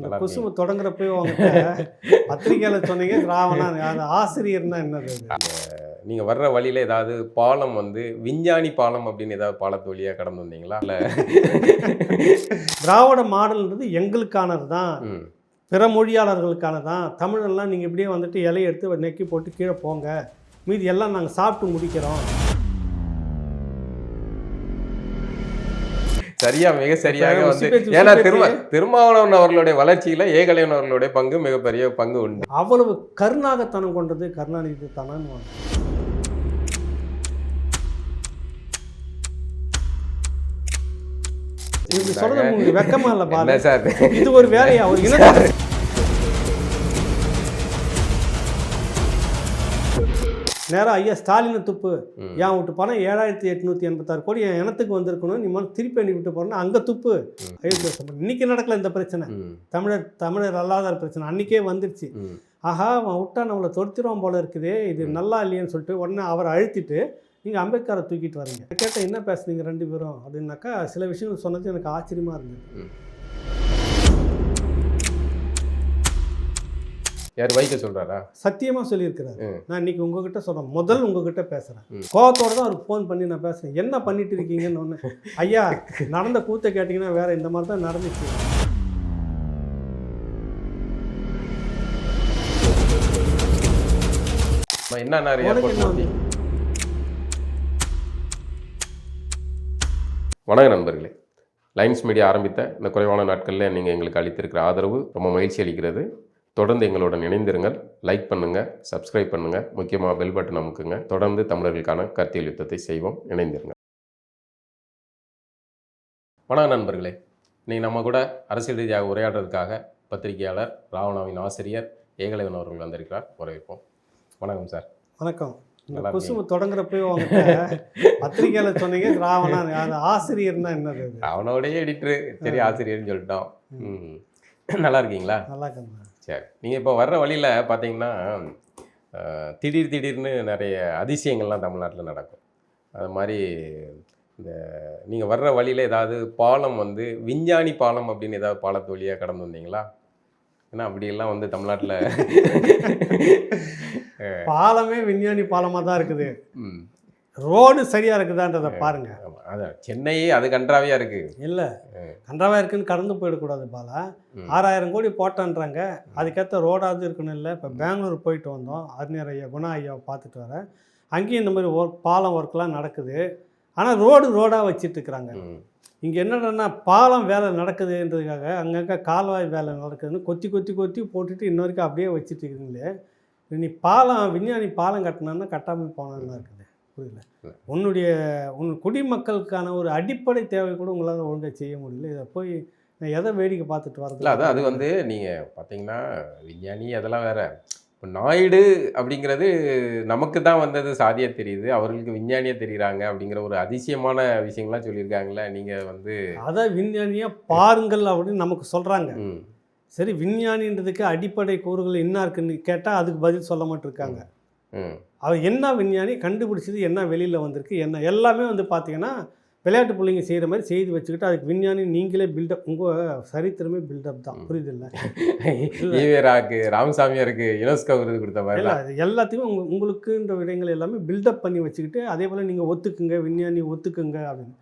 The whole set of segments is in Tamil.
நல்லா குசும தொடங்குறப்போ அவங்ககிட்ட பத்திரிக்கையில் சொன்னீங்க திராவணன் அது ஆசிரியர்னா என்னது அது? நீங்கள் வர்ற வழியில் ஏதாவது பாலம் வந்து விஞ்ஞானி பாலம் அப்படின்னு ஏதாவது பாலத்து வழியாக கடந்து வந்தீங்களா இல்லை? திராவிட மாடல்ன்றது எங்களுக்கானது தான், ம் பிற மொழியாளர்களுக்கானது தான். தமிழெல்லாம் நீங்கள் இப்படியே வந்துட்டு இலையை எடுத்து நெக்கி போட்டு கீழே போங்க, மீதி எல்லாம் நாங்கள் சாப்பிட்டு முடிக்கிறோம். சரியா, மிக சரியாக வந்து ஏன்னா திருமாவளவன் அவர்களுடைய வளர்ச்சியில் ஏகலைவன் அவர்களுடைய பங்கு மிகப்பெரிய பங்கு உண்டு. அவ்வளவு கருணாகத்தனம் கொண்டது கருணாநிதி தானு. இது சொல்றது உங்களுக்கு வெக்கமா இல்லை பாரு சார், இது ஒரு வேலையா? ஒரு இன நேரம் ஐயா ஸ்டாலினை துப்பு, என் விட்டு பணம் 7886 கோடி என் இனத்துக்கு வந்திருக்கணும், நீ மாதிரி திருப்பி அனுப்பிவிட்டு போறேன்னா அங்கே துப்பு. இன்னைக்கு நடக்கல இந்த பிரச்சனை, தமிழர் அல்லாதார் பிரச்சனை அன்றைக்கே வந்துடுச்சு. ஆஹா அவன் விட்டா நம்மளை தொடுத்துருவான் போல இருக்குது, இது நல்லா இல்லையேன்னு சொல்லிட்டு உடனே அவரை அழுத்திட்டு நீங்கள் அம்பேத்கரை தூக்கிட்டு வரீங்க. கேட்டால் என்ன பேசுனீங்க ரெண்டு பேரும் அப்படின்னாக்கா சில விஷயங்கள் சொன்னது எனக்கு ஆச்சரியமாக இருந்தது. யார் வைக்க சொல்கிறாரா? சத்தியமாக சொல்லியிருக்கிறாரு. நான் இன்னைக்கு உங்ககிட்ட சொல்கிறேன், முதல் உங்ககிட்ட பேசுகிறேன், கோவத்தோடு தான் அவருக்கு ஃபோன் பண்ணி நான் பேசுகிறேன். என்ன பண்ணிட்டு இருக்கீங்கன்னு ஒன்று. ஐயா நடந்த கூத்தை கேட்டிங்கன்னா வேற இந்த மாதிரி தான் நடந்துச்சு. என்ன வணக்கம் நண்பர்களே, லைன்ஸ் மீடியா ஆரம்பித்த இந்த குறைவான நாட்களில் நீங்கள் எங்களுக்கு அளித்திருக்கிற ஆதரவு ரொம்ப மகிழ்ச்சி அளிக்கிறது. தொடர்ந்து எங்களுடன் இணைந்திருங்கள், லைக் பண்ணுங்கள், சப்ஸ்கிரைப் பண்ணுங்கள், முக்கியமாக பெல் பட்டன் அமுக்குங்க. தொடர்ந்து தமிழர்களுக்கான கருத்தியல் யுத்தத்தை செய்வோம், இணைந்திருங்க. வணக்கம் நண்பர்களே, நீங்கள் நம்ம கூட அரசியல் ரீதியாக உரையாடுறதுக்காக பத்திரிகையாளர் ராவணாவின் ஆசிரியர் ஏகலைவன் அவர்கள் வந்திருக்கிறார். வரவேற்போம். வணக்கம் சார். வணக்கம். குசும தொடங்குறப்போ அவங்ககிட்ட பத்திரிக்கையில் சொன்னீங்க திராவணன் அது ஆசிரியர்னா என்னது? அவனோடைய எடிட்டரு சரி ஆசிரியர்னு சொல்லிட்டோம். நல்லா இருக்கீங்களா? நல்லா இருக்கேன். சரி, நீங்கள் இப்போ வர்ற வழியில் பார்த்தீங்கன்னா திடீர்னு நிறைய அதிசயங்கள்லாம் தமிழ்நாட்டில் நடக்கும். அது மாதிரி இந்த நீங்கள் வர்ற வழியில் ஏதாவது பாலம் வந்து விஞ்ஞானி பாலம் அப்படின்னு ஏதாவது பாலத்து வழியாக கடந்து வந்தீங்களா? ஏன்னா அப்படியெல்லாம் வந்து தமிழ்நாட்டில் பாலமே விஞ்ஞானி பாலமாக தான் இருக்குது. ரோடு சரியாக இருக்குதான்றதை பாருங்க. அதான் சென்னையே அது கன்றாவியாக இருக்குது. இல்லை கன்றாவாக இருக்குன்னு கடந்து போயிடக்கூடாது. பாலம் 6000 கோடி போட்டான்றாங்க, அதுக்கேற்ற ரோடாவது இருக்கணும். இல்லை இப்போ பெங்களூர் போயிட்டு வந்தோம், அறிஞர் ஐயா குணா ஐயாவை பார்த்துட்டு வரேன். அங்கேயும் இந்த மாதிரி பாலம் ஒர்க்லாம் நடக்குது. ஆனால் ரோடாக வச்சிட்டு இருக்கிறாங்க. இங்கே என்னடனா பாலம் வேலை நடக்குதுன்றதுக்காக அங்கங்கே கால்வாய் வேலை நடக்குதுன்னு கொத்தி போட்டுட்டு இன்ன வரைக்கும் அப்படியே வச்சுட்டு இருக்கீங்களே. நீ பாலம் விஞ்ஞானி பாலம் கட்டினான்னா கட்டாமல் போனதுலாம் இருக்குது. புரியல, உன் குடிமக்களுக்கான ஒரு அடிப்படை தேவை கூட உங்களால் ஒழுங்காக செய்ய முடியல. இதை போய் நான் எதை வேடிக்கை பார்த்துட்டு வரது? இல்லை அதான் அது வந்து நீங்கள் பார்த்தீங்கன்னா விஞ்ஞானி அதெல்லாம் வேற. இப்போ நாயுடு அப்படிங்கிறது நமக்கு தான் வந்தது சாதியாக தெரியுது, அவர்களுக்கு விஞ்ஞானியாக தெரியுறாங்க அப்படிங்கிற ஒரு அதிசயமான விஷயங்கள்லாம் சொல்லியிருக்காங்களே. நீங்கள் வந்து அதை விஞ்ஞானியாக பாருங்கள் அப்படின்னு நமக்கு சொல்கிறாங்க. சரி, விஞ்ஞானின்றதுக்கு அடிப்படை கூறுகள் என்ன இருக்குன்னு கேட்டால் அதுக்கு பதில் சொல்ல மாட்டிருக்காங்க. அவர் என்ன விஞ்ஞானி கண்டுபிடிச்சது, என்ன வெளியில் வந்திருக்கு, என்ன எல்லாமே வந்து பார்த்தீங்கன்னா விளையாட்டு பிள்ளைங்க செய்கிற மாதிரி செய்து வச்சுக்கிட்டு அதுக்கு விஞ்ஞானி நீங்களே பில்டப், உங்கள் சரித்திரமே பில்டப் தான். புரியுதில்ல? ஈவேராக்கு ராமசாமியாருக்கு யுனெஸ்கோ விருது கொடுத்த மாதிரி இல்லை, அது எல்லாத்தையுமே உங்களுக்குன்ற விடயங்கள் எல்லாமே பில்டப் பண்ணி வச்சுக்கிட்டு அதே போல் நீங்கள் ஒத்துக்குங்க, விஞ்ஞானி ஒத்துக்குங்க அப்படின்னு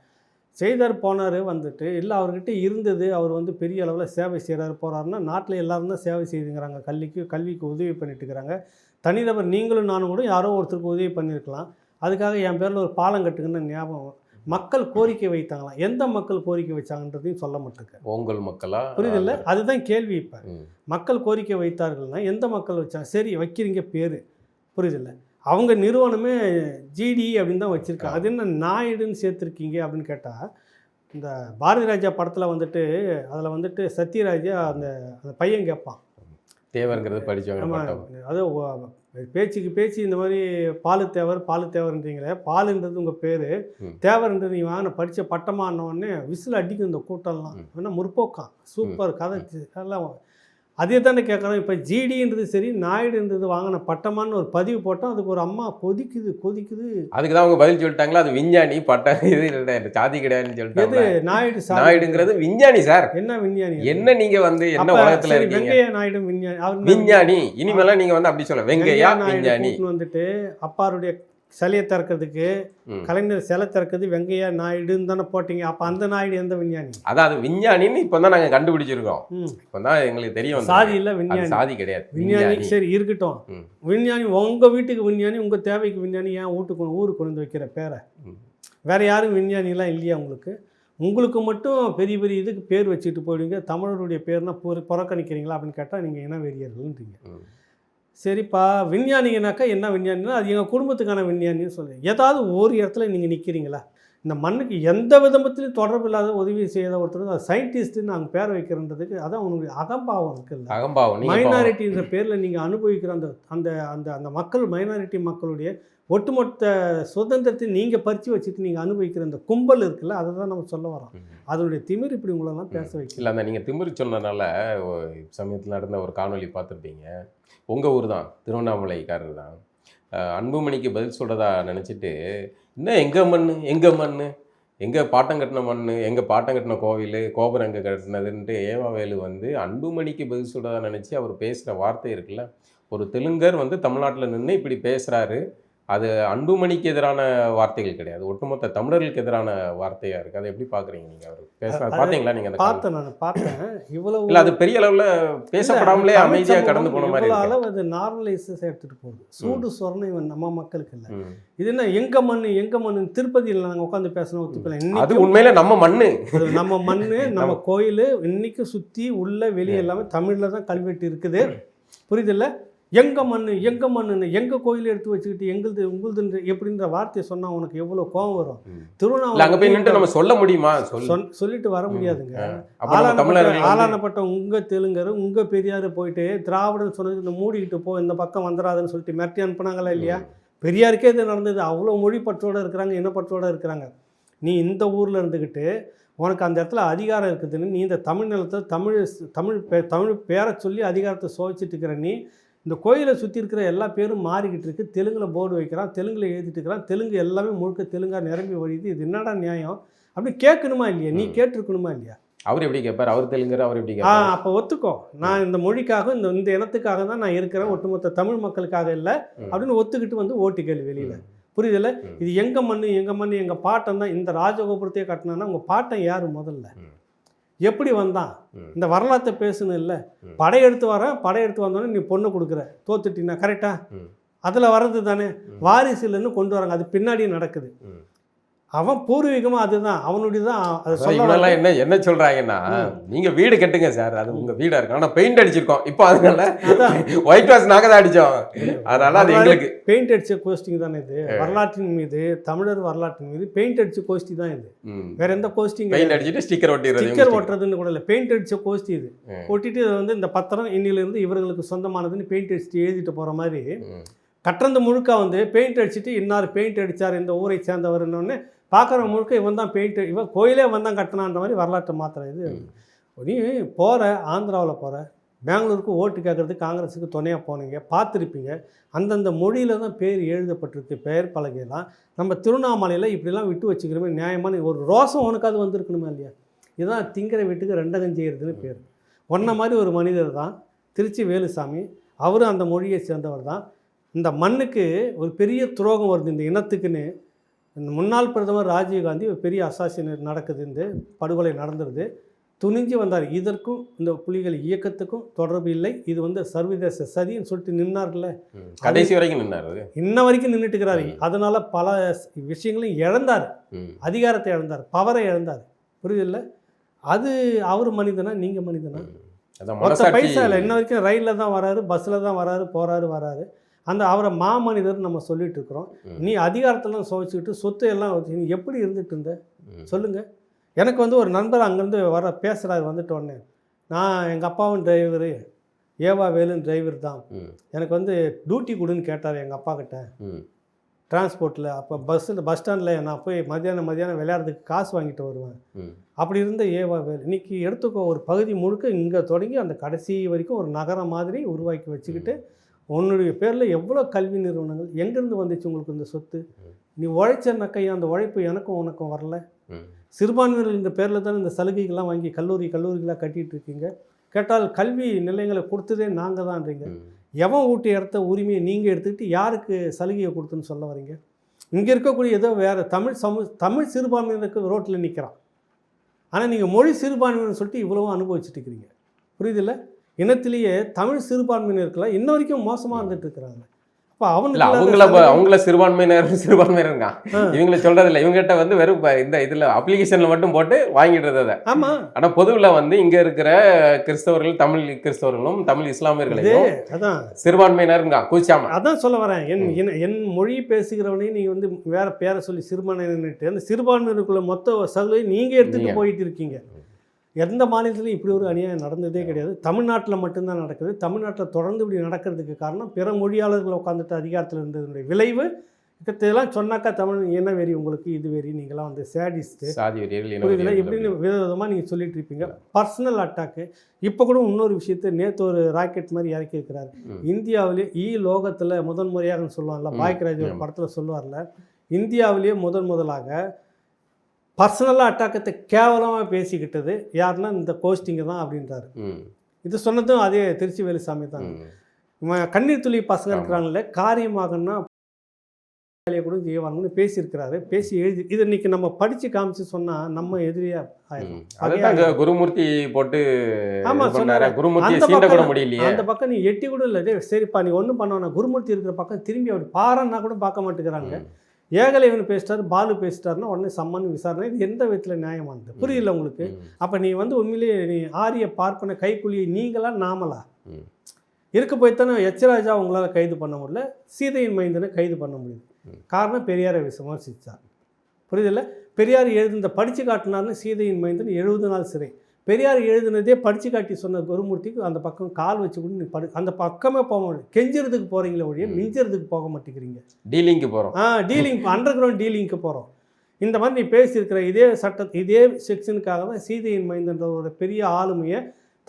செய்தார். போனார் வந்துட்டு இல்லை அவர்கிட்ட இருந்தது, அவர் வந்து பெரிய அளவில் சேவை செய்கிறாரு போகிறாருன்னா நாட்டில் எல்லோரும் தான் சேவை செய்துங்கிறாங்க. கல்விக்கு உதவி பண்ணிட்டு இருக்கிறாங்க. தனிநபர் நீங்களும் நானும் கூட யாரோ ஒருத்தருக்கு உதவி பண்ணியிருக்கலாம். அதுக்காக என் பேரில் ஒரு பாலம் கட்டுங்கன்னு ஞாபகம். மக்கள் கோரிக்கை வைத்தாங்களாம். எந்த மக்கள் கோரிக்கை வச்சாங்கன்றதையும் சொல்ல மாட்டேங்க. உங்கள் மக்களா? புரியுதில்ல, அதுதான் கேள்வி. இப்போ மக்கள் கோரிக்கை வைத்தார்கள்னா எந்த மக்கள் வச்சாங்க? சரி வைக்கிறீங்க பேர், புரியுதில்ல, அவங்க நிறுவனமே ஜிடி அப்படின்னு தான் வச்சுருக்காங்க. அது என்ன நாயுடுன்னு சேர்த்துருக்கீங்க அப்படின்னு கேட்டால், இந்த பாரதி ராஜா படத்தில் வந்துட்டு அதில் வந்துட்டு சத்யராஜா அந்த பையன் கேட்பான், தேவருங்கிறது படித்தவங்க. அது பேச்சு இந்த மாதிரி பாலு தேவர்ன்றீங்களே, பாலுன்றது உங்கள் பேர், தேவர்ன்றது நீ வாங்கின படித்த பட்டமானோடனே விசில் அடிக்கும் இந்த கூட்டம்லாம். ஏன்னா முற்போக்கான் சூப்பர் கதை எல்லாம். அதே தானே கேட்குறோம். இப்போ ஜிடின்றது சரி, நாயுடுன்றது வாங்கின பட்டமான்னு ஒரு பதிவு போட்டோம். அதுக்கு ஒரு அம்மா கொதிக்குது கொதிக்குது. அதுக்கு தான் அவங்க பதில் சொல்லிட்டாங்களா, அது விஞ்ஞானி பட்டம் இது இல்லை சாதி கிடையாதுன்னு எது சொல்லிட்டாங்க. நாயுடு நாயுடுங்கிறது விஞ்ஞானி சார். என்ன விஞ்ஞானி? என்ன நீங்க வந்து என்ன அப்ப உலகத்துல சரி, இருக்கீங்க? வெங்கையா நாயுடு விஞ்ஞானி. அவர் விஞ்ஞானி. இனிமேலாம் நீங்க வந்து அப்படி சொல்ல வெங்கையா விஞ்ஞானி. கூட்டின்னு வந்துட்டு அப்பாருடைய சிலையை திறக்கிறதுக்கு கலைஞர் சிலை திறக்கிறது வெங்கையா நாயுடுன்னு தானே போட்டீங்க. அப்போ அந்த நாயுடு எந்த விஞ்ஞானி? அதான் அது விஞ்ஞானின்னு இப்போ தான் நாங்கள் கண்டுபிடிச்சிருக்கோம். இப்போ தான் எங்களுக்கு தெரியும். சாதி இல்லை விஞ்ஞானி. சாதி கிடையாது விஞ்ஞானி. சரி இருக்கட்டும். விஞ்ஞானி உங்கள் வீட்டுக்கு விஞ்ஞானி, உங்கள் தேவைக்கு விஞ்ஞானி. ஏன் ஊருக்கு கொண்டு வைக்கிற பேரை? வேற யாரும் விஞ்ஞானிலாம் இல்லையா உங்களுக்கு? உங்களுக்கு மட்டும் பெரிய பெரிய இதுக்கு பேர் வச்சுட்டு போயிடுவீங்க. தமிழருடைய பேர்னா புறக்கணிக்கிறீங்களா அப்படின்னு கேட்டால் நீங்கள் என்ன வெறியர்கள்ன்றீங்க. சரிப்பா, விஞ்ஞானிங்கனாக்கா என்ன விஞ்ஞானினா அது எங்கள் குடும்பத்துக்கான விஞ்ஞானின்னு சொல்லி ஏதாவது ஒரு இடத்துல நீங்கள் நிற்கிறீங்களா? இந்த மண்ணுக்கு எந்த விதத்திலையும் தொடர்பு இல்லாத உதவி செய்யாத ஒருத்தர் அது சயின்டிஸ்ட்டுன்னு நாங்கள் பேர் வைக்கிறன்றதுக்கு அதான் உங்களுடைய அகம்பாவம் இருக்குல்ல. அகம்பாவம். மைனாரிட்டின்ற பேரில் நீங்கள் அனுபவிக்கிற அந்த அந்த அந்த அந்த மக்கள், மைனாரிட்டி மக்களுடைய ஒட்டுமொத்த சுதந்திரத்தை நீங்கள் பறித்து வச்சுட்டு நீங்கள் அனுபவிக்கிற அந்த கும்பல் இருக்குல்ல, அதை தான் நம்ம சொல்ல வரோம். அதனுடைய திமிர் இப்படி உங்களெல்லாம் பேச வைக்கல. இல்லை, அந்த நீங்கள் திமிர் சொன்னனால சமயத்தில் நடந்த ஒரு காணொலி பார்த்துருப்பீங்க. உங்கள் ஊர் தான், திருவண்ணாமலைக்காரர் தான். அன்புமணிக்கு பதில் சொல்கிறதா நினச்சிட்டு, இன்னும் எங்கள் மண் எங்கள் பாட்டம் கட்டின மண், எங்கள் பாட்டம் கட்டின கோவில் கோபுரம் எங்கே கட்டினதுன்ட்டு ஏவாவேலு வந்து அன்புமணிக்கு பதில் சொல்கிறதா நினச்சி அவர் பேசுகிற வார்த்தை இருக்குல்ல, ஒரு தெலுங்கர் வந்து தமிழ்நாட்டில் நின்று இப்படி பேசுகிறாரு. அது அன்புமணிக்கு எதிரான வார்த்தைகள் கிடையாது, ஒட்டுமொத்த தமிழர்களுக்கு எதிரான வார்த்தையாக இருக்குது. அதை எப்படி பார்க்குறீங்க நீங்கள்? அவர் பேசுகிறார் பார்த்தீங்களா நீங்கள்? நான் பார்த்தேன். இவ்வளவு இல்லை, அது பெரிய அளவில் பேசப்படாமலே அமைதியாக கடந்து போன மாதிரி அளவு அது நார்மலைசஸ் எடுத்துகிட்டு போகுது. சூடு சொரணை நம்ம மக்களுக்கு இல்லை. இது என்ன எங்கள் மண் திருப்பதியில் நாங்கள் உட்காந்து பேசணும் ஒத்துக்கலாம். அது உண்மையில நம்ம மண் நம்ம கோயில் இன்னைக்கு சுற்றி உள்ள வெளியே எல்லாமே தமிழில் தான் கல்வெட்டு இருக்குது. புரியுதில்ல? எங்கள் மண்ணுன்னு எங்கள் கோயில் எடுத்து வச்சுக்கிட்டு உங்களுது எப்படின்ற வார்த்தையை சொன்னால் உனக்கு எவ்வளோ கோபம் வரும். திருவண்ணாமலை அங்கே போய் நின்று நம்ம சொல்ல முடியுமா? சொல்லிட்டு வர முடியாதுங்க. ஆளானப்பட்ட உங்கள் தெலுங்கர் உங்கள் பெரியார் போயிட்டு திராவிடன் சொன்னது இந்த மூடிக்கிட்டு போ, இந்த பக்கம் வந்துடாதுன்னு சொல்லிட்டு மிரட்டி அனுப்புனாங்களா இல்லையா? பெரியாருக்கே இது நடந்தது. அவ்வளோ மொழி பற்றோடு இருக்கிறாங்க, என்ன பற்றோடு இருக்கிறாங்க. நீ இந்த ஊரில் இருந்துக்கிட்டு உனக்கு அந்த இடத்துல அதிகாரம் இருக்குதுன்னு நீ இந்த தமிழ் நிலத்தில் தமிழ் பேரை சொல்லி அதிகாரத்தை சோதிச்சுட்டு இருக்கிற நீ இந்த கோயிலை சுற்றி இருக்கிற எல்லா பேரும் மாறிக்கிட்டு இருக்கு. தெலுங்கில் போர்டு வைக்கிறான், தெலுங்கில் எழுதிட்டு இருக்கிறான், தெலுங்கு எல்லாமே முழுக்க தெலுங்காக நிரம்பி வழியுது. இது என்னடா நியாயம்? அப்படி கேட்கணுமா இல்லையா? நீ கேட்டிருக்கணுமா இல்லையா? அவர் எப்படி கேட்பார்? அவர் தெலுங்கர், அவர் எப்படி கேட்பார்? அப்போ ஒத்துக்கோ, நான் இந்த மொழிக்காக இந்த இனத்துக்காக தான் நான் இருக்கிறேன், ஒட்டுமொத்த தமிழ் மக்களுக்காக இல்லை அப்படின்னு ஒத்துக்கிட்டு வந்து ஓட்டு கேள்வி வெளியில். புரியுதில்ல? இது எங்கள் மண் எங்கள் பாட்டன் தான் இந்த ராஜகோபுரத்தையே கட்டினான்னா உங்கள் பாட்டன் யார் முதல்ல? எப்படி வந்தான்? இந்த வரலாற்றை பேசணும் இல்லை. படையெடுத்து வந்தோடனே நீ பொண்ணு கொடுக்குற, தோத்துட்டீங்கன்னா கரெக்டா? அதில் வர்றது தானே. வாரிசு இல்லைன்னு கொண்டு வராங்க, அது பின்னாடி நடக்குது. அவன் பூர்வீகமாக அதுதான் அவனுடைய தான். அதை சொல்லலாம். என்ன சொல்கிறாங்கன்னா, நீங்கள் வீடு கட்டுங்க சார், அது உங்கள் வீடாக இருக்கும், ஆனால் பெயிண்ட் அடிச்சிருக்கோம் இப்போ, அதனால ஒயிட் வாஷ் நாங்கள் தான் அடித்தோம், அதனால அது எங்களுக்கு பெயிண்ட் அடித்த கோஷ்டிங் தானே இது. வரலாற்றின் மீது, தமிழர் வரலாற்றின் மீது பெயிண்ட் அடித்த கோஷ்டி தான் இது. வேற எந்த கோஷ்டிங்? பெயிண்ட் அடிச்சுட்டு ஸ்டிக்கர் ஒட்டுறதுன்னு கூட இல்லை, பெயிண்ட் அடித்த கோஷ்டி இது. ஒட்டிட்டு இதை வந்து இந்த பத்திரம் இன்னிலிருந்து இவர்களுக்கு சொந்தமானதுன்னு பெயிண்ட் அடிச்சுட்டு எழுதிட்டு போகிற மாதிரி கட்டுறது முழுக்க வந்து பெயிண்ட் அடிச்சுட்டு இன்னார் பெயிண்ட் அடித்தார் இந்த ஊரை சேர்ந்தவர்னு பார்க்குற முழுக்க இவன் தான் பெயிண்ட், இவன் கோயிலே வந்தான் கட்டினான்ற மாதிரி வரலாற்றை மாத்திரம். இது நீ போகிற ஆந்திராவில் போகிற பெங்களூருக்கு ஓட்டு கேட்குறதுக்கு காங்கிரஸுக்கு துணையாக போனீங்க, பார்த்துருப்பீங்க. அந்தந்த மொழியில் தான் பேர் எழுதப்பட்டிருக்கு, பெயர் பலகையெல்லாம். நம்ம திருவண்ணாமலையில் இப்படிலாம் விட்டு வச்சுக்கிறோமே, நியாயமான ஒரு ரோசம் உனக்காவது வந்திருக்கணுமா இல்லையா? இதுதான் திங்கிற வீட்டுக்கு ரெண்டகம் செய்கிறதுன்னு பேர். ஒன்றை மாதிரி ஒரு மனிதர் தான் திருச்சி வேலுசாமி, அவரும் அந்த மொழியை சேர்ந்தவர் தான். இந்த மண்ணுக்கு ஒரு பெரிய துரோகம் வருது இந்த இனத்துக்குன்னு. இந்த முன்னாள் பிரதமர் ராஜீவ்காந்தி ஒரு பெரிய அசாசினேட் நடக்குது, இந்த படுகொலை நடந்துருது, துணிஞ்சு வந்தார். இதற்கும் இந்த புலிகள் இயக்கத்துக்கும் தொடர்பு இல்லை, இது வந்து சர்வதேச சதின்னு சொல்லிட்டு நின்னார்ல, கடைசி வரைக்கும் நின்னார், இன்ன வரைக்கும் நின்றுட்டு இருக்கிறாரு. அதனால பல விஷயங்களையும் இழந்தார், அதிகாரத்தை இழந்தார், பவரை இழந்தார். புரியுதில்ல? அது அவர் மனிதனா, நீங்கள் மனிதனா? பைசா இல்லை, இன்ன வரைக்கும் ரயிலில் தான் வராரு, பஸ்ஸில் தான் வராரு, போகிறாரு. அந்த அவரை மாமனிதர் நம்ம சொல்லிட்டு இருக்கிறோம். நீ அதிகாரத்தெல்லாம் சுவைச்சிக்கிட்டு சொத்து எல்லாம் வச்சு நீ எப்படி இருந்துட்டு இருந்த சொல்லுங்கள். எனக்கு வந்து ஒரு நண்பர் அங்கேருந்து பேசுகிறாரு வந்துட்டு உடனே, நான் எங்கள் அப்பாவும் டிரைவரு, ஏவா வேலுன்னு டிரைவர் தான், எனக்கு வந்து டியூட்டி கொடுன்னு கேட்டார் எங்கள் அப்பா கிட்ட. டிரான்ஸ்போர்ட்டில். அப்போ பஸ் ஸ்டாண்டில் நான் போய் மதியானம் விளையாடுறதுக்கு காசு வாங்கிட்டு வருவேன். ம். அப்படி இருந்த ஏவா வேலு இன்னைக்கு எடுத்துக்கோ, ஒரு பகுதி முழுக்க இங்கே தொடங்கி அந்த கடைசி வரைக்கும் ஒரு நகரம் மாதிரி உருவாக்கி வச்சுக்கிட்டு, உன்னுடைய பேரில் எவ்வளோ கல்வி நிறுவனங்கள், எங்கேருந்து வந்துச்சு உங்களுக்கு இந்த சொத்து? நீ உழைச்சனாக்கா அந்த உழைப்பு எனக்கும் உனக்கும் வரல. ம். சிறுபான்மையினர் இந்த பேரில் தானே இந்த சலுகைகள்லாம் வாங்கி கல்லூரிகளாக கட்டிகிட்டு இருக்கீங்க. கேட்டால் கல்வி நிலையங்களை கொடுத்ததே நாங்கள் தான்றீங்க. எவன் ஊட்டி இடத்த உரிமையை நீங்கள் எடுத்துக்கிட்டு யாருக்கு சலுகையை கொடுத்துன்னு சொல்ல வரீங்க? இங்கே இருக்கக்கூடிய ஏதோ வேறு தமிழ் சிறுபான்மையினருக்கு ரோட்டில் நிற்கிறான். ஆனால் நீங்கள் மொழி சிறுபான்மையினர் சொல்லிட்டு இவ்வளவும் அனுபவிச்சுட்டு இருக்கிறீங்க. புரியுதில்ல? இனத்திலேயே தமிழ் சிறுபான்மையினருக்குலாம் இன்ன வரைக்கும் மோசமாக இருந்துட்டு இருக்கிறாங்க. அப்போ அவங்கள சிறுபான்மையினர் இருக்கான், இவங்களை சொல்றது இல்லை. இவங்ககிட்ட வந்து வெறும் இந்த இதில் அப்ளிகேஷனில் மட்டும் போட்டு வாங்கிடுறது அதை. ஆமாம். ஆனால் பொதுவில் வந்து இங்கே இருக்கிற கிறிஸ்தவர்கள், தமிழ் கிறிஸ்தவர்களும் தமிழ் இஸ்லாமியர்களையும் அதான் சிறுபான்மையினர் கூச்சாம அதான் சொல்ல வரேன். என் மொழி பேசுகிறவனையும் நீங்கள் வந்து வேற பேரை சொல்லி சிறுபான்மையினர்ட்டு அந்த சிறுபான்மையினருக்குள்ள மொத்த சலுகை நீங்கள் எடுத்துகிட்டு போயிட்டு இருக்கீங்க. எந்த மாநிலத்திலையும் இப்படி ஒரு அநியாயம் நடந்ததே கிடையாது. தமிழ்நாட்டில் மட்டும்தான் நடக்குது. தமிழ்நாட்டில் தொடர்ந்து இப்படி நடக்கிறதுக்கு காரணம் பிற மொழியாளர்கள் உட்காந்துட்டு அதிகாரத்தில் இருந்ததுடைய விளைவு. இதெல்லாம் சொன்னாக்கா தமிழ் என்ன வெறி உங்களுக்கு, இது வெறி, நீங்களாம் வந்து சேடிஸ்ட்டு, சாதி வெறியர்கள், புரியுதுல, இப்படின்னு விதவிதமாக நீங்கள் சொல்லிட்டு இருப்பீங்க. Personal attack. இப்போ கூட இன்னொரு விஷயத்தை நேற்று ஒரு ராக்கெட் மாதிரி இறக்கி இருக்கிறாரு. இந்தியாவிலே லோகத்தில் முதன்முறையாக சொல்லுவாங்கல்ல, பாய்கராஜ் ஒரு படத்தில் சொல்லுவார்ல, இந்தியாவிலேயே முதலாக பர்சனலாக அட்டாக்கத்தை கேவலமாக பேசிக்கிட்டது யாருன்னா இந்த கோஸ்டிங்கு தான் அப்படின்றாரு. இது சொன்னதும் அதே திருச்சி வேலுசாமி தான். கண்ணீர் துளி பசங்க இருக்கிறாங்களே, காரியமாகனா வேலையை கூட செய்வாங்கன்னு பேசியிருக்கிறாரு. பேசி எழுதி இது இன்னைக்கு நம்ம படித்து காமிச்சு சொன்னால் நம்ம எதிரியாக குருமூர்த்தி போட்டு அந்த பக்கம் நீ எட்டி கூட இல்லை. சரிப்பா நீ ஒன்றும் பண்ணுவானா, குருமூர்த்தி இருக்கிற பக்கம் திரும்பி அப்படி பாருன்னா கூட பார்க்க மாட்டேங்கிறாங்க. ஏகலைவன் பேசிட்டாரு, பாலு பேசிட்டாருன்னா உடனே சம்மன் விசாரணை. இது எந்த விதத்தில் நியாயமானது? புரியல உங்களுக்கு? அப்போ நீ வந்து உண்மையிலேயே நீ ஆரிய பார்ப்பன கைக்குழியை நீங்களா நாமலா இருக்க போய்த்தானே எச்ராஜா உங்களால் கைது பண்ண முடியல, சீதையின் மைந்தனை கைது பண்ண முடியுது. காரணம் பெரியாரை விமர்சித்தார். புரியுதில்ல? பெரியார் எழுதுனதை படித்து காட்டினார்னு சீதையின் மைந்தன் 70 நாள் சிறை. பெரியார் எழுதுனதே படித்து காட்டி சொன்ன குருமூர்த்திக்கு அந்த பக்கம் கால் வச்சு கூட நீ அந்த பக்கமே போக மாட்டேன். கெஞ்சுறதுக்கு போகிறீங்களே ஒழிய மிஞ்சறதுக்கு போக மாட்டேங்கிறீங்க. டீலிங்க்கு போகிறோம். டீலிங், அண்டர் கிரவுண்ட் டீலிங்க்கு போகிறோம். இந்த மாதிரி நீ பேசியிருக்கிற இதே செக்ஷனுக்காக தான் சீதையின் மைந்தன்ற ஒரு பெரிய ஆளுமையை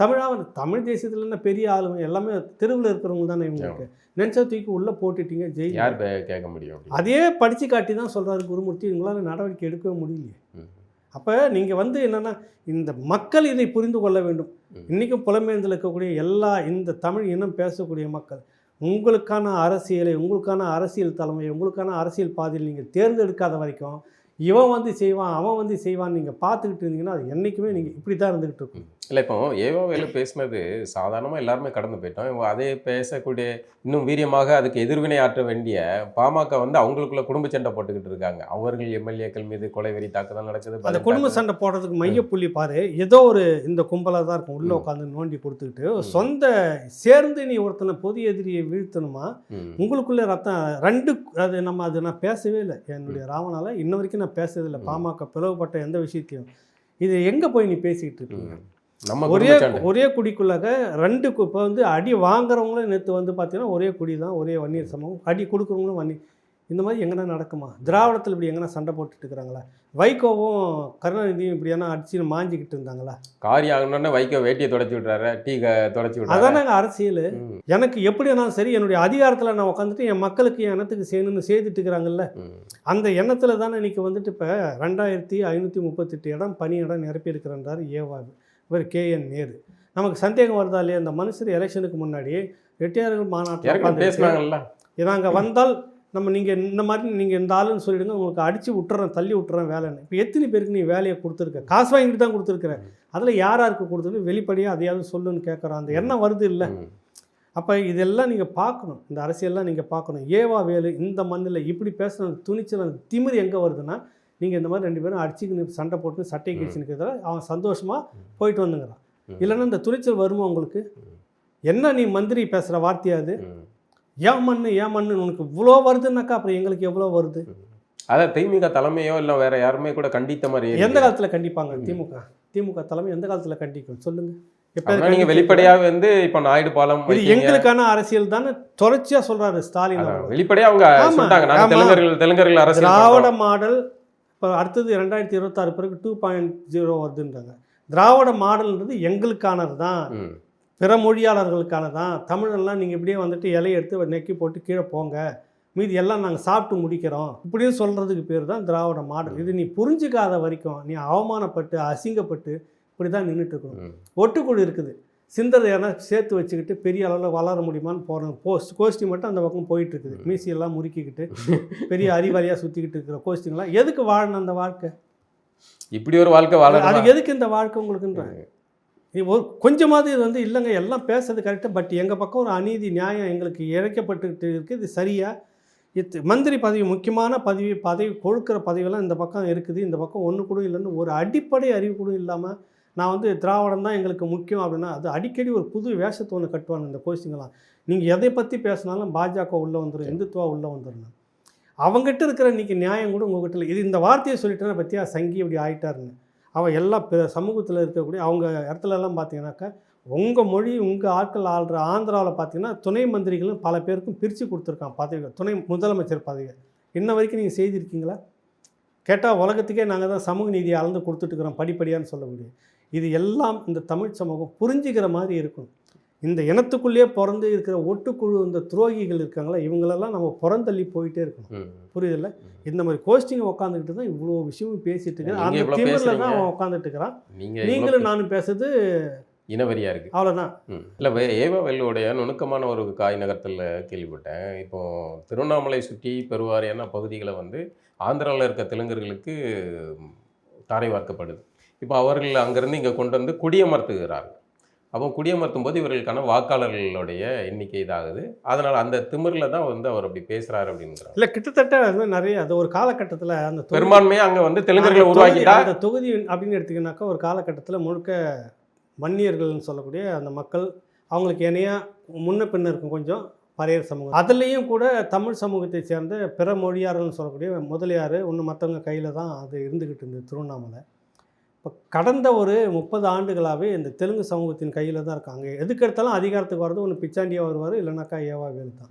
தமிழ் தேசியத்தில் என்ன பெரிய ஆளுமை, எல்லாமே தெருவில் இருக்கிறவங்க தானே இவங்களுக்கு. நெஞ்சா தூக்கி உள்ளே போட்டுட்டீங்க, ஜெயில். யார் கேட்க முடியும்? அதே படித்து காட்டி தான் சொல்கிறாரு குருமூர்த்தி. உங்களால் நடவடிக்கை எடுக்கவே முடியலையே. அப்போ நீங்கள் வந்து என்னென்னா, இந்த மக்கள் இதை புரிந்து கொள்ள வேண்டும். இன்றைக்கும் புலம்பெயர்ந்தில் இருக்கக்கூடிய இந்த தமிழ் இனம் பேசக்கூடிய மக்கள், உங்களுக்கான அரசியலை, உங்களுக்கான அரசியல் தலைமை, உங்களுக்கான அரசியல் பாதையில் நீங்கள் தேர்ந்தெடுக்காத வரைக்கும் இவன் வந்து செய்வான், அவன் வந்து செய்வான்னு நீங்கள் பார்த்துக்கிட்டு இருந்தீங்கன்னா அது என்றைக்குமே நீங்கள் இப்படி தான் இருந்துக்கிட்டு இருக்கும். இல்லை, இப்போ ஏவா வேலு பேசினது சாதாரணமாக எல்லாருமே கடந்து போயிட்டோம். அதே பேசக்கூடிய இன்னும் வீரியமாக அதுக்கு எதிர்வினை ஆற்ற வேண்டிய பாமக வந்து அவங்களுக்குள்ள குடும்ப சண்டை போட்டுக்கிட்டு இருக்காங்க. அவர்கள் எம்எல்ஏக்கள் மீது கொலை வெறி தாக்குதல் நடக்குது. அந்த குடும்ப சண்டை போடுறதுக்கு மையப்புள்ளி பாரு, ஏதோ ஒரு இந்த கும்பலாக தான் இருக்கும். உள்ளே உட்காந்து நோண்டி கொடுத்துக்கிட்டு சொந்த சேர்ந்து நீ ஒருத்தனை பொது எதிரியை வீழ்த்தணுமா? உங்களுக்குள்ளே ரத்தம் அது நான் பேசவே இல்லை. என்னுடைய ராவணால் இன்ன வரைக்கும் நான் பேசுறதில்லை. பாமக பிளவுபட்ட எந்த விஷயத்தையும் இது எங்கே போய் நீ பேசிக்கிட்டு இருக்கீங்க? ஒரே குடிக்குள்ளாக இப்போ வந்து அடி வாங்குறவங்களும் நேற்று வந்து பார்த்தீங்கன்னா ஒரே குடி தான், ஒரே வன்னியர் சமூகம். அடி கொடுக்குறவங்களும் வன்னி. இந்த மாதிரி எங்கன்னா நடக்குமா? திராவிடத்தில் இப்படி எங்கன்னா சண்டை போட்டுட்டு இருக்கிறாங்களா? வைகோவும் கருணாநிதியும் இப்படியான அடிச்சுன்னு மாஞ்சிக்கிட்டு இருந்தாங்களா? காரி ஆகணும்னா வைகோ வேட்டியை தொடச்சி விட்றாரு, டீ தொடச்சி விட்றாரு. அதான் நாங்கள் அரசியல். எனக்கு எப்படி வேணாலும் சரி, என்னுடைய அதிகாரத்தில் நான் உட்காந்துட்டு என் மக்களுக்கு என் எண்ணத்துக்கு செய்யணும்னு செய்துட்டு இருக்கிறாங்கல்ல, அந்த எண்ணத்தில் தானே இன்றைக்கி வந்துட்டு இப்போ 2538 இடம் பணி இடம் நிரப்பியிருக்கிறன்றார் ஏவா. இவர் KN நேரு. நமக்கு சந்தேகம் வருதா இல்லையா? இந்த மனுஷர் எலெக்ஷனுக்கு முன்னாடி ரெட்டியார்கள் மாநாட்டில் பேசுனாங்கல்ல, நாங்கள் வந்தால் நீங்கள் இந்த மாதிரி நீங்கள் இந்த ஆளுன்னு சொல்லிவிடுங்க, உங்களுக்கு அடித்து விட்டுறேன், தள்ளி விட்டுறேன் வேலைன்னு. இப்போ எத்தனை பேருக்கு நீ வேலையை கொடுத்துருக்க? காசு வாங்கிட்டு தான் கொடுத்துருக்குறேன். அதில் யாருக்கு கொடுத்துருக்கு வெளிப்படையாக அதையாவது சொல்லுன்னு கேட்குறான். அந்த எண்ணம் வருது இல்லை? அப்போ இதெல்லாம் நீங்கள் பார்க்கணும். இந்த அரசியல்லாம் நீங்கள் பார்க்கணும். ஏவா வேலு இந்த மண்ணில் இப்படி பேசுகிற துணிச்சல், அந்த திமிர் எங்கே வருதுன்னா, நீங்கள் இந்த மாதிரி 2 பேரும் அடிச்சுக்கின்னு சண்டை போட்டு சட்டை கிழிச்சுன்னு அவன் சந்தோஷமாக போயிட்டு வந்துங்கிறான். இல்லைன்னா இந்த துணிச்சல் வருமா உங்களுக்கு? என்ன நீ மந்திரி பேசுகிற வார்த்தையாது? ஏன் மண்ணு உனக்கு இவ்வளோ வருதுன்னாக்கா அப்புறம் எங்களுக்கு எவ்வளோ வருது? அதான் திமுக தலைமையோ இல்லை வேற யாருமே கூட கண்டித்த மாதிரி எந்த காலத்தில் கண்டிப்பாங்க? திமுக தலைமை எந்த காலத்தில் கண்டிக்கும் சொல்லுங்கள்? அப்ப நீங்க வெளிப்படையாக வந்து இப்போ நாயுடு பாலம் இது வைக்கீங்க. எங்களுக்கான அரசியல் தானே தொடர்ச்சியா சொல்றாரு ஸ்டாலின் அவர்கள். வெளிப்படையா அவங்க ஆமா, சொல்லிட்டாங்க, நாங்க ஆமா. தெலுங்கர்கள் அரசியல் திராவிட பண்றோம். மாடல் இப்போ அடுத்தது 2026 பிறகு 2.0 வருதுன்றாங்க. திராவிட மாடல்ன்றது எங்களுக்கானது தான், ம். பிற மொழியாளர்களுக்கானது தான். தமிழெல்லாம் நீங்கள் இப்படியே வந்துட்டு இலையை எடுத்து நெக்கி போட்டு கீழே போங்க, மீதி எல்லாம் நாங்கள் சாப்பிட்டு முடிக்கிறோம் இப்படின்னு சொல்கிறதுக்கு பேர் தான் திராவிட மாடல். இது நீ புரிஞ்சிக்காத வரைக்கும் நீ அவமானப்பட்டு அசிங்கப்பட்டு இப்படி தான் நின்றுட்டு இருக்கணும். ம். ஒட்டுக்குழு இருக்குது, சிந்தரை எல்லாம் சேர்த்து வச்சுக்கிட்டு பெரிய அளவில் வளர முடியுமான்னு போகிறோம். கோஷ்டி மட்டும் அந்த பக்கம் போயிட்டு இருக்குது, மீசியெல்லாம் முறுக்கிக்கிட்டு பெரிய அறிவாளியாக சுற்றிக்கிட்டு இருக்கிற கோஷ்டிங்களாம் எதுக்கு வாழணும் அந்த வாழ்க்கை? இப்படி ஒரு வாழ்க்கை வாழ அது எதுக்கு இந்த வாழ்க்கை உங்களுக்குன்றாங்க. ஒரு கொஞ்சமாவது இது வந்து இல்லைங்க, எல்லாம் பேசுறது கரெக்டாக, பட் எங்கள் பக்கம் ஒரு அநீதி நியாயம் எங்களுக்கு இழைக்கப்பட்டுக்கிட்டு இருக்குது, இது சரியா? மந்திரி பதவி, முக்கியமான பதவி கொழுக்கிற பதவியெல்லாம் இந்த பக்கம் இருக்குது, இந்த பக்கம் ஒன்று கூட இல்லைன்னு ஒரு அடிப்படை அறிவு கூட இல்லாமல் நான் வந்து திராவிடம் தான் எங்களுக்கு முக்கியம் அப்படின்னா அது அடிக்கடி ஒரு புது வேஷத்தை ஒன்று கட்டுவாங்க இந்த கோஷ்டிங்கெல்லாம். நீங்கள் எதை பற்றி பேசினாலும் பாஜக உள்ளே வந்துடும், இந்துத்துவா உள்ளே வந்துடணும். அவங்ககிட்ட இருக்கிற இன்றைக்கி நியாயம் கூட உங்கள்கிட்ட இல்லை. இது இந்த வார்த்தையை சொல்லிட்டேன்னா பற்றியா சங்கி இப்படி ஆகிட்டாருன்னு. அவன் எல்லா சமூகத்தில் இருக்கக்கூடிய அவங்க இடத்துலலாம் பார்த்தீங்கன்னாக்கா உங்கள் மொழி உங்கள் ஆட்கள் ஆள்ற ஆந்திராவில் பார்த்தீங்கன்னா துணை மந்திரிகளும் பல பேருக்கும் பிரித்து கொடுத்துருக்கான் பதவிகள், துணை முதலமைச்சர் பதவிகள். இன்ன வரைக்கும் நீங்கள் செய்திருக்கீங்களா? கேட்டால் உலகத்துக்கே நாங்கள் தான் சமூக நீதியை அளந்து கொடுத்துட்டுருக்குறோம் படிப்படியான்னு சொல்ல முடியும். இது எல்லாம் இந்த தமிழ் சமூகம் புரிஞ்சுக்கிற மாதிரி இருக்கணும். இந்த இனத்துக்குள்ளேயே பிறந்து இருக்கிற ஒட்டுக்குழு இந்த துரோகிகள் இருக்காங்களா, இவங்களெல்லாம் நம்ம புறந்தள்ளி போயிட்டே இருக்கணும். புரியுதில்ல? இந்த மாதிரி கோஷ்டிங்க உட்காந்துக்கிட்டு தான் இவ்வளோ விஷயமும் பேசிட்டு இருக்கிறேன். அந்த திமிரில் தான் அவன் உட்காந்துட்டு இருக்கிறான். நீங்களும் நானும் பேசுறது இனவரியா இருக்கு, அவ்வளோதான். இல்லை ஏவா வெல்லுடைய நுணுக்கமான ஒரு காய் நகரத்தில் கேள்விப்பட்டேன். இப்போ திருவண்ணாமலை சுற்றி பெருவாரியான பகுதிகளை வந்து ஆந்திராவில் இருக்க தெலுங்கர்களுக்கு தாரை வார்க்கப்படுது. இப்போ அவர்கள் அங்கேருந்து இங்கே கொண்டு வந்து குடியமர்த்துகிறார்கள். அப்போ குடியமர்த்தும் போது இவர்களுக்கான வாக்காளர்களுடைய எண்ணிக்கை இதாகுது. அதனால் அந்த திமிரில் தான் வந்து அவர் அப்படி பேசுகிறாரு அப்படிங்கிறார். இல்லை, கிட்டத்தட்ட அது நிறைய அது ஒரு காலகட்டத்தில் அந்த பெரும்பான்மையாக அங்கே வந்து தெலுங்கர்களை உருவாக்கிட்டா அந்த தொகுதி அப்படின்னு எடுத்திங்கனாக்கா ஒரு காலகட்டத்தில் முழுக்க வன்னியர்கள்னு சொல்லக்கூடிய அந்த மக்கள் அவங்களுக்கு இணையாக முன்ன பின்ன இருக்கும் கொஞ்சம் பறையர் சமூகம். அதுலேயும் கூட தமிழ் சமூகத்தை சேர்ந்த பிற மொழியார்கள்னு சொல்லக்கூடிய முதலியார் இன்னும் மற்றவங்க கையில் தான் அது இருந்துக்கிட்டு இருந்தது திருவண்ணாமலை. இப்போ கடந்த ஒரு 30 ஆண்டுகளாகவே இந்த தெலுங்கு சமூகத்தின் கையில் தான் இருக்காங்க. எதுக்கு எடுத்தாலும் அதிகாரத்துக்கு வர்றது ஒன்று பிச்சாண்டியாக வருவார், இல்லைனாக்கா ஏவா வேலு தான்.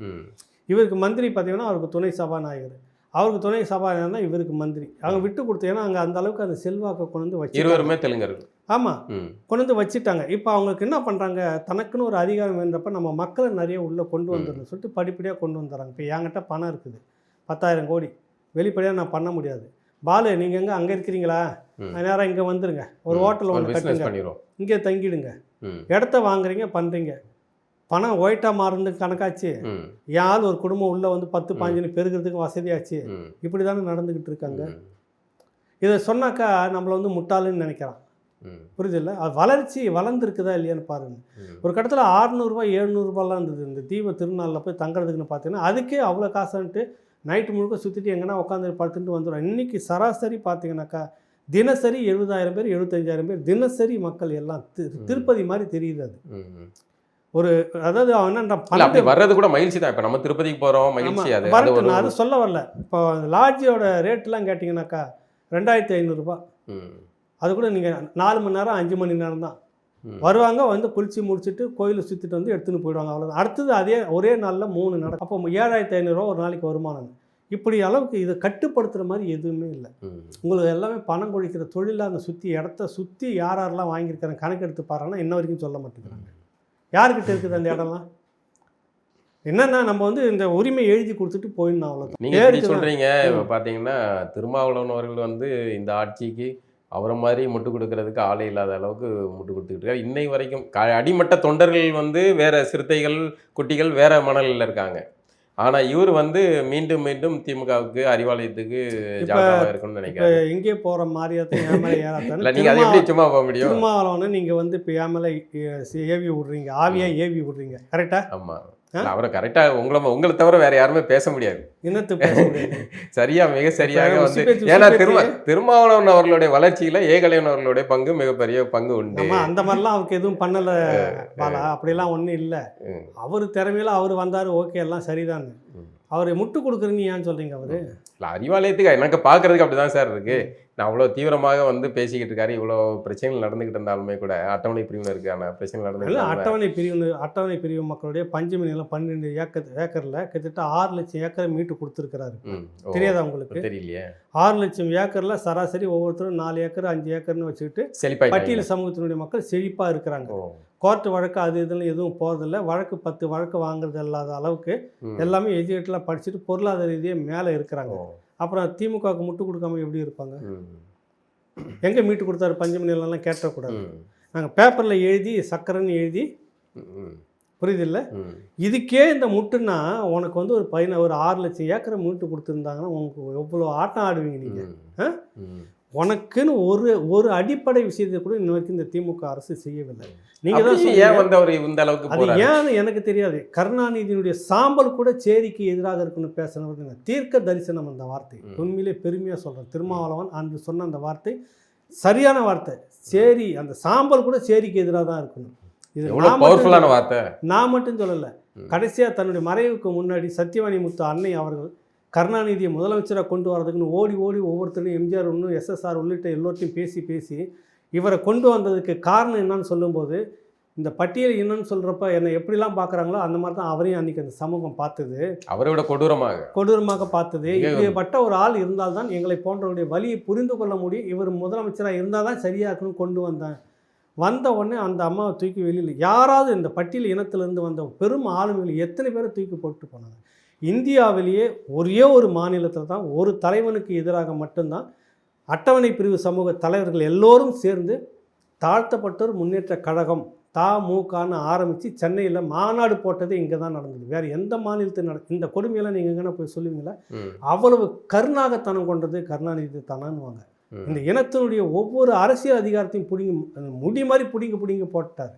இவருக்கு மந்திரி பார்த்தீங்கன்னா அவருக்கு துணை சபாநாயகர், அவருக்கு துணை சபாநாயகர் தான் இவருக்கு மந்திரி. அவங்க விட்டு கொடுத்து, ஏன்னா அங்கே அந்த அளவுக்கு அந்த செல்வாக்கை கொண்டு வந்து வச்சு இருவருமே தெலுங்கர்கள். ஆமாம், கொண்டு வந்து வச்சுட்டாங்க. இப்போ அவங்களுக்கு என்ன பண்ணுறாங்க, தனக்குன்னு ஒரு அதிகாரம் வேண்டப்ப நம்ம மக்களை நிறைய உள்ளே கொண்டு வந்துடணும் சொல்லிட்டு படிப்படியாக கொண்டு வந்துடுறாங்க. இப்போ என்கிட்ட பணம் இருக்குது 10,000 கோடி, வெளிப்படையாக நான் பண்ண முடியாது. பாலு நீங்கள் எங்கே அங்கே இருக்கிறீங்களா, நேரம் இங்கே வந்துடுங்க, ஒரு ஹோட்டல் ஒன்று கட்டுங்க, இங்கே தங்கிடுங்க, இடத்த வாங்குறீங்க பண்ணுறீங்க, பணம் ஒயிட்டாக மாறுறதுக்கு கணக்காச்சு, யார் ஒரு குடும்பம் உள்ளே வந்து 10-15 பெருகிறதுக்கு வசதியாச்சு. இப்படி தானே நடந்துக்கிட்டு இருக்காங்க. இதை சொன்னாக்கா நம்மளை வந்து முட்டாளுன்னு நினைக்கிறான். புரியுதில்ல? அது வளர்ச்சி வளர்ந்துருக்குதா இல்லையான்னு பாருங்கள். ஒரு கட்டத்தில் 600 700 இருந்தது இந்த தீப திருநாளில் போய் தங்குறதுக்குன்னு பார்த்தீங்கன்னா, அதுக்கே அவ்வளோ காசுன்ட்டு நைட்டு முழுக்க சுற்றிட்டு எங்கன்னா உட்காந்து படுத்துட்டு வந்துடும். இன்றைக்கி சராசரி பார்த்தீங்கன்னாக்கா தினசரி 70,000 பேர் 75,000 பேர் தினசரி மக்கள் எல்லாம் திருப்பதி மாதிரி தெரியுது. அது ஒரு அதாவது அவன் என்ன வர்றது கூட மகிழ்ச்சி தான். இப்போ நம்ம திருப்பதிக்கு போகிறோம், மகிழ்ச்சி. அது நான் அது சொல்ல வரல. இப்போ லாட்ஜியோட ரேட்லாம் கேட்டிங்கனாக்கா 2,500 ரூபா. அது கூட நீங்கள் 4 மணி நேரம் 5 மணி நேரம் தான் வருவாங்க, வந்து குளிச்சு முடிச்சுட்டு கோயிலை சுற்றிட்டு வந்து எடுத்துன்னு போயிடுவாங்க, அவ்வளோதான். அடுத்தது அதே ஒரே நாளில் 3 நடக்கும். அப்போ 7,500 ரூபா ஒரு நாளைக்கு வருமானம். இப்படி அளவுக்கு இதை கட்டுப்படுத்துகிற மாதிரி எதுவுமே இல்லை. உங்களுக்கு எல்லாமே பணம் கொழிக்கிற தொழிலாக அந்த இடத்த சுற்றி யாரெல்லாம் வாங்கியிருக்காங்க கணக்கு எடுத்து பாருங்கன்னா இன்ன வரைக்கும் சொல்ல மாட்டேங்கிறாங்க. யாருக்கிட்ட இருக்குது அந்த இடம்லாம்? என்னன்னா நம்ம வந்து இந்த உரிமை எழுதி கொடுத்துட்டு போயிடணும், அவ்வளோதான். நீங்கள் சொல்கிறீங்க. இப்போ பார்த்தீங்கன்னா திருமாவளவன் அவர்கள் வந்து இந்த ஆட்சிக்கு அவரை மாதிரி முட்டு கொடுக்கறதுக்கு ஆளே இல்லாத அளவுக்கு முட்டு கொடுத்துக்கிட்டு இருக்காரு. இன்னை வரைக்கும் அடிமட்ட தொண்டர்கள் வந்து வேற சிறுத்தைகள் குட்டிகள் வேற மணலில் இருக்காங்க. ஆனால் இவர் வந்து மீண்டும் மீண்டும் திமுகவுக்கு அறிவாலயத்துக்கு ஜாதகமாக இருக்குன்னு நினைக்கிறேன். எங்கே போகிற மாதிரியாத்தான் ஏமலை ஏறாத்தான் நீங்கள் அதை எப்படி சும்மா போக முடியும்? திருமாவளவனை நீங்கள் வந்து இப்போ ஏமலை ஏவி விட்றீங்க, ஆவியாக ஏவி விட்றீங்க, கரெக்டாக? ஆமாம், அவரை கரெக்டாக உங்களை தவிர வேற யாருமே பேச முடியாது. என்னத்து பேச முடியாது? சரியா, மிக சரியாக வந்து ஏன்னா திருமாவளவன் அவர்களுடைய வளர்ச்சியில ஏகலைவன் அவர்களுடைய பங்கு மிகப்பெரிய பங்கு உண்டு. அந்த மாதிரிலாம் அவருக்கு எதுவும் பண்ணலை பாலா, அப்படிலாம் ஒன்றும் இல்லை. அவர் திறமையில அவர் வந்தார், ஓகே, எல்லாம் சரிதான். அவரை முட்டு கொடுக்குறீங்க ஏன்னு சொல்றீங்க? அவரு அறிவாலயத்துக்கு எனக்கு பார்க்கறதுக்கு அப்படிதான் சார் இருக்கு. நான் அவ்வளோ தீவிரமாக வந்து பேசிக்கிட்டு இருக்காரு, இவ்வளோ பிரச்சனைகள் நடந்துகிட்டு இருந்தாலுமே கூட அட்டவணை பிரிவினருக்கான பிரச்சனைகள் இல்லை, நடந்துகிட்டு அட்டவணை பிரிவு மக்களுடைய பஞ்சமி நிலம் 12 ஏக்கரில் கிட்டத்தட்ட 6 லட்சம் ஏக்கரை மீட்டு கொடுத்துருக்கிறாரு. தெரியாதா உங்களுக்கு? தெரியலையே. 6 லட்சம் ஏக்கரில் சராசரி ஒவ்வொருத்தரும் 4 ஏக்கர் 5 ஏக்கர்னு வச்சுக்கிட்டு செழிப்பாய் பட்டியல் சமூகத்தினுடைய மக்கள் செழிப்பாக இருக்கிறாங்க. கோர்ட்டு வழக்கு அது இதில் எதுவும் போகிறதில்ல. வழக்கு 10 வழக்கு வாங்குறது இல்லாத அளவுக்கு எல்லாமே எஜுகேட்டெலாம் படிச்சுட்டு பொருளாதார ரீதியாக மேலே இருக்கிறாங்க. அப்புறம் திமுகவுக்கு முட்டு கொடுக்காம எப்படி இருப்பாங்க? எங்கே மீட்டு கொடுத்தாரு பஞ்சமி நிலம்லாம் கேட்டக்கூடாது. நாங்கள் பேப்பரில் எழுதி சக்கரைன்னு எழுதி, புரியுதில்ல? இதுக்கே இந்த முட்டுன்னா உனக்கு வந்து ஒரு 6 லட்சம் ஏக்கரை மீட்டு கொடுத்துருந்தாங்கன்னா உங்களுக்கு எவ்வளோ ஆட்டம் ஆடுவீங்க நீங்கள்? உனக்குன்னு ஒரு அடிப்படை விஷயத்தை கூட இன்ன வரைக்கும் இந்த திமுக அரசு செய்யவில்லை. நீங்கள் தான் ஏன் வந்து அவர் இந்த அளவுக்கு அது ஏன்னு எனக்கு தெரியாது. கருணாநிதியினுடைய சாம்பல் கூட சேரிக்கு எதிராக இருக்குன்னு பேசுனது தீர்க்க தரிசனம். அந்த வார்த்தை உண்மையிலே பெருமையாக சொல்கிறேன். திருமாவளவன் அன்று சொன்ன அந்த வார்த்தை சரியான வார்த்தை. சேரி, அந்த சாம்பல் கூட சேரிக்கு எதிராக தான் இருக்கணும். இது பவர்ஃபுல்லான வார்த்தை. நான் மட்டும் சொல்லலை. கடைசியாக தன்னுடைய மறைவுக்கு முன்னாடி சத்யவாணி முத்து அன்னை அவர்கள் கருணாநிதியை முதலமைச்சராக கொண்டு வரதுக்குன்னு ஓடி ஒவ்வொருத்தரையும் எம்ஜிஆர் இன்னும் SSR உள்ளிட்ட எல்லோர்ட்டையும் பேசி இவரை கொண்டு வந்ததுக்கு காரணம் என்னன்னு சொல்லும்போது, இந்த பட்டியல் என்னன்னு சொல்கிறப்ப என்னை எப்படிலாம் பார்க்குறாங்களோ அந்த மாதிரி தான் அவரையும் அன்றைக்கி அந்த சமூகம் பார்த்தது. அவரை விட கொடூரமாக பார்த்தது. இப்படிப்பட்ட ஒரு ஆள் இருந்தால்தான் எங்களை போன்றவருடைய வலியை புரிந்து கொள்ள முடியும். இவர் முதலமைச்சராக இருந்தால் தான் சரியாக இருக்கணும்னு கொண்டு வந்த உடனே அந்த அம்மாவை தூக்கி வெளியில் யாராவது இந்த பட்டியல் இனத்திலிருந்து வந்த பெரும் ஆளுமைகள் எத்தனை பேரை தூக்கி போட்டு போனாங்க. இந்தியாவிலேயே ஒரே ஒரு மாநிலத்தில் தான் ஒரு தலைவனுக்கு எதிராக மட்டும்தான் அட்டவணை பிரிவு சமூக தலைவர்கள் எல்லோரும் சேர்ந்து தாழ்த்தப்பட்டோர் முன்னேற்ற கழகம் தமுகன்னு ஆரம்பித்து சென்னையில் மாநாடு போட்டதே இங்கே தான் நடந்தது. வேறு எந்த மாநிலத்தில் இந்த கொடுமையெல்லாம் நீங்கள் எங்கன்னா போய் சொல்லுவீங்களா? அவ்வளவு கருணாகத்தனம் கொண்டது கருணாநிதி தானான்னுவாங்க. இந்த இனத்தினுடைய ஒவ்வொரு அரசியல் அதிகாரத்தையும் முடி மாதிரி பிடிங்க போட்டார்.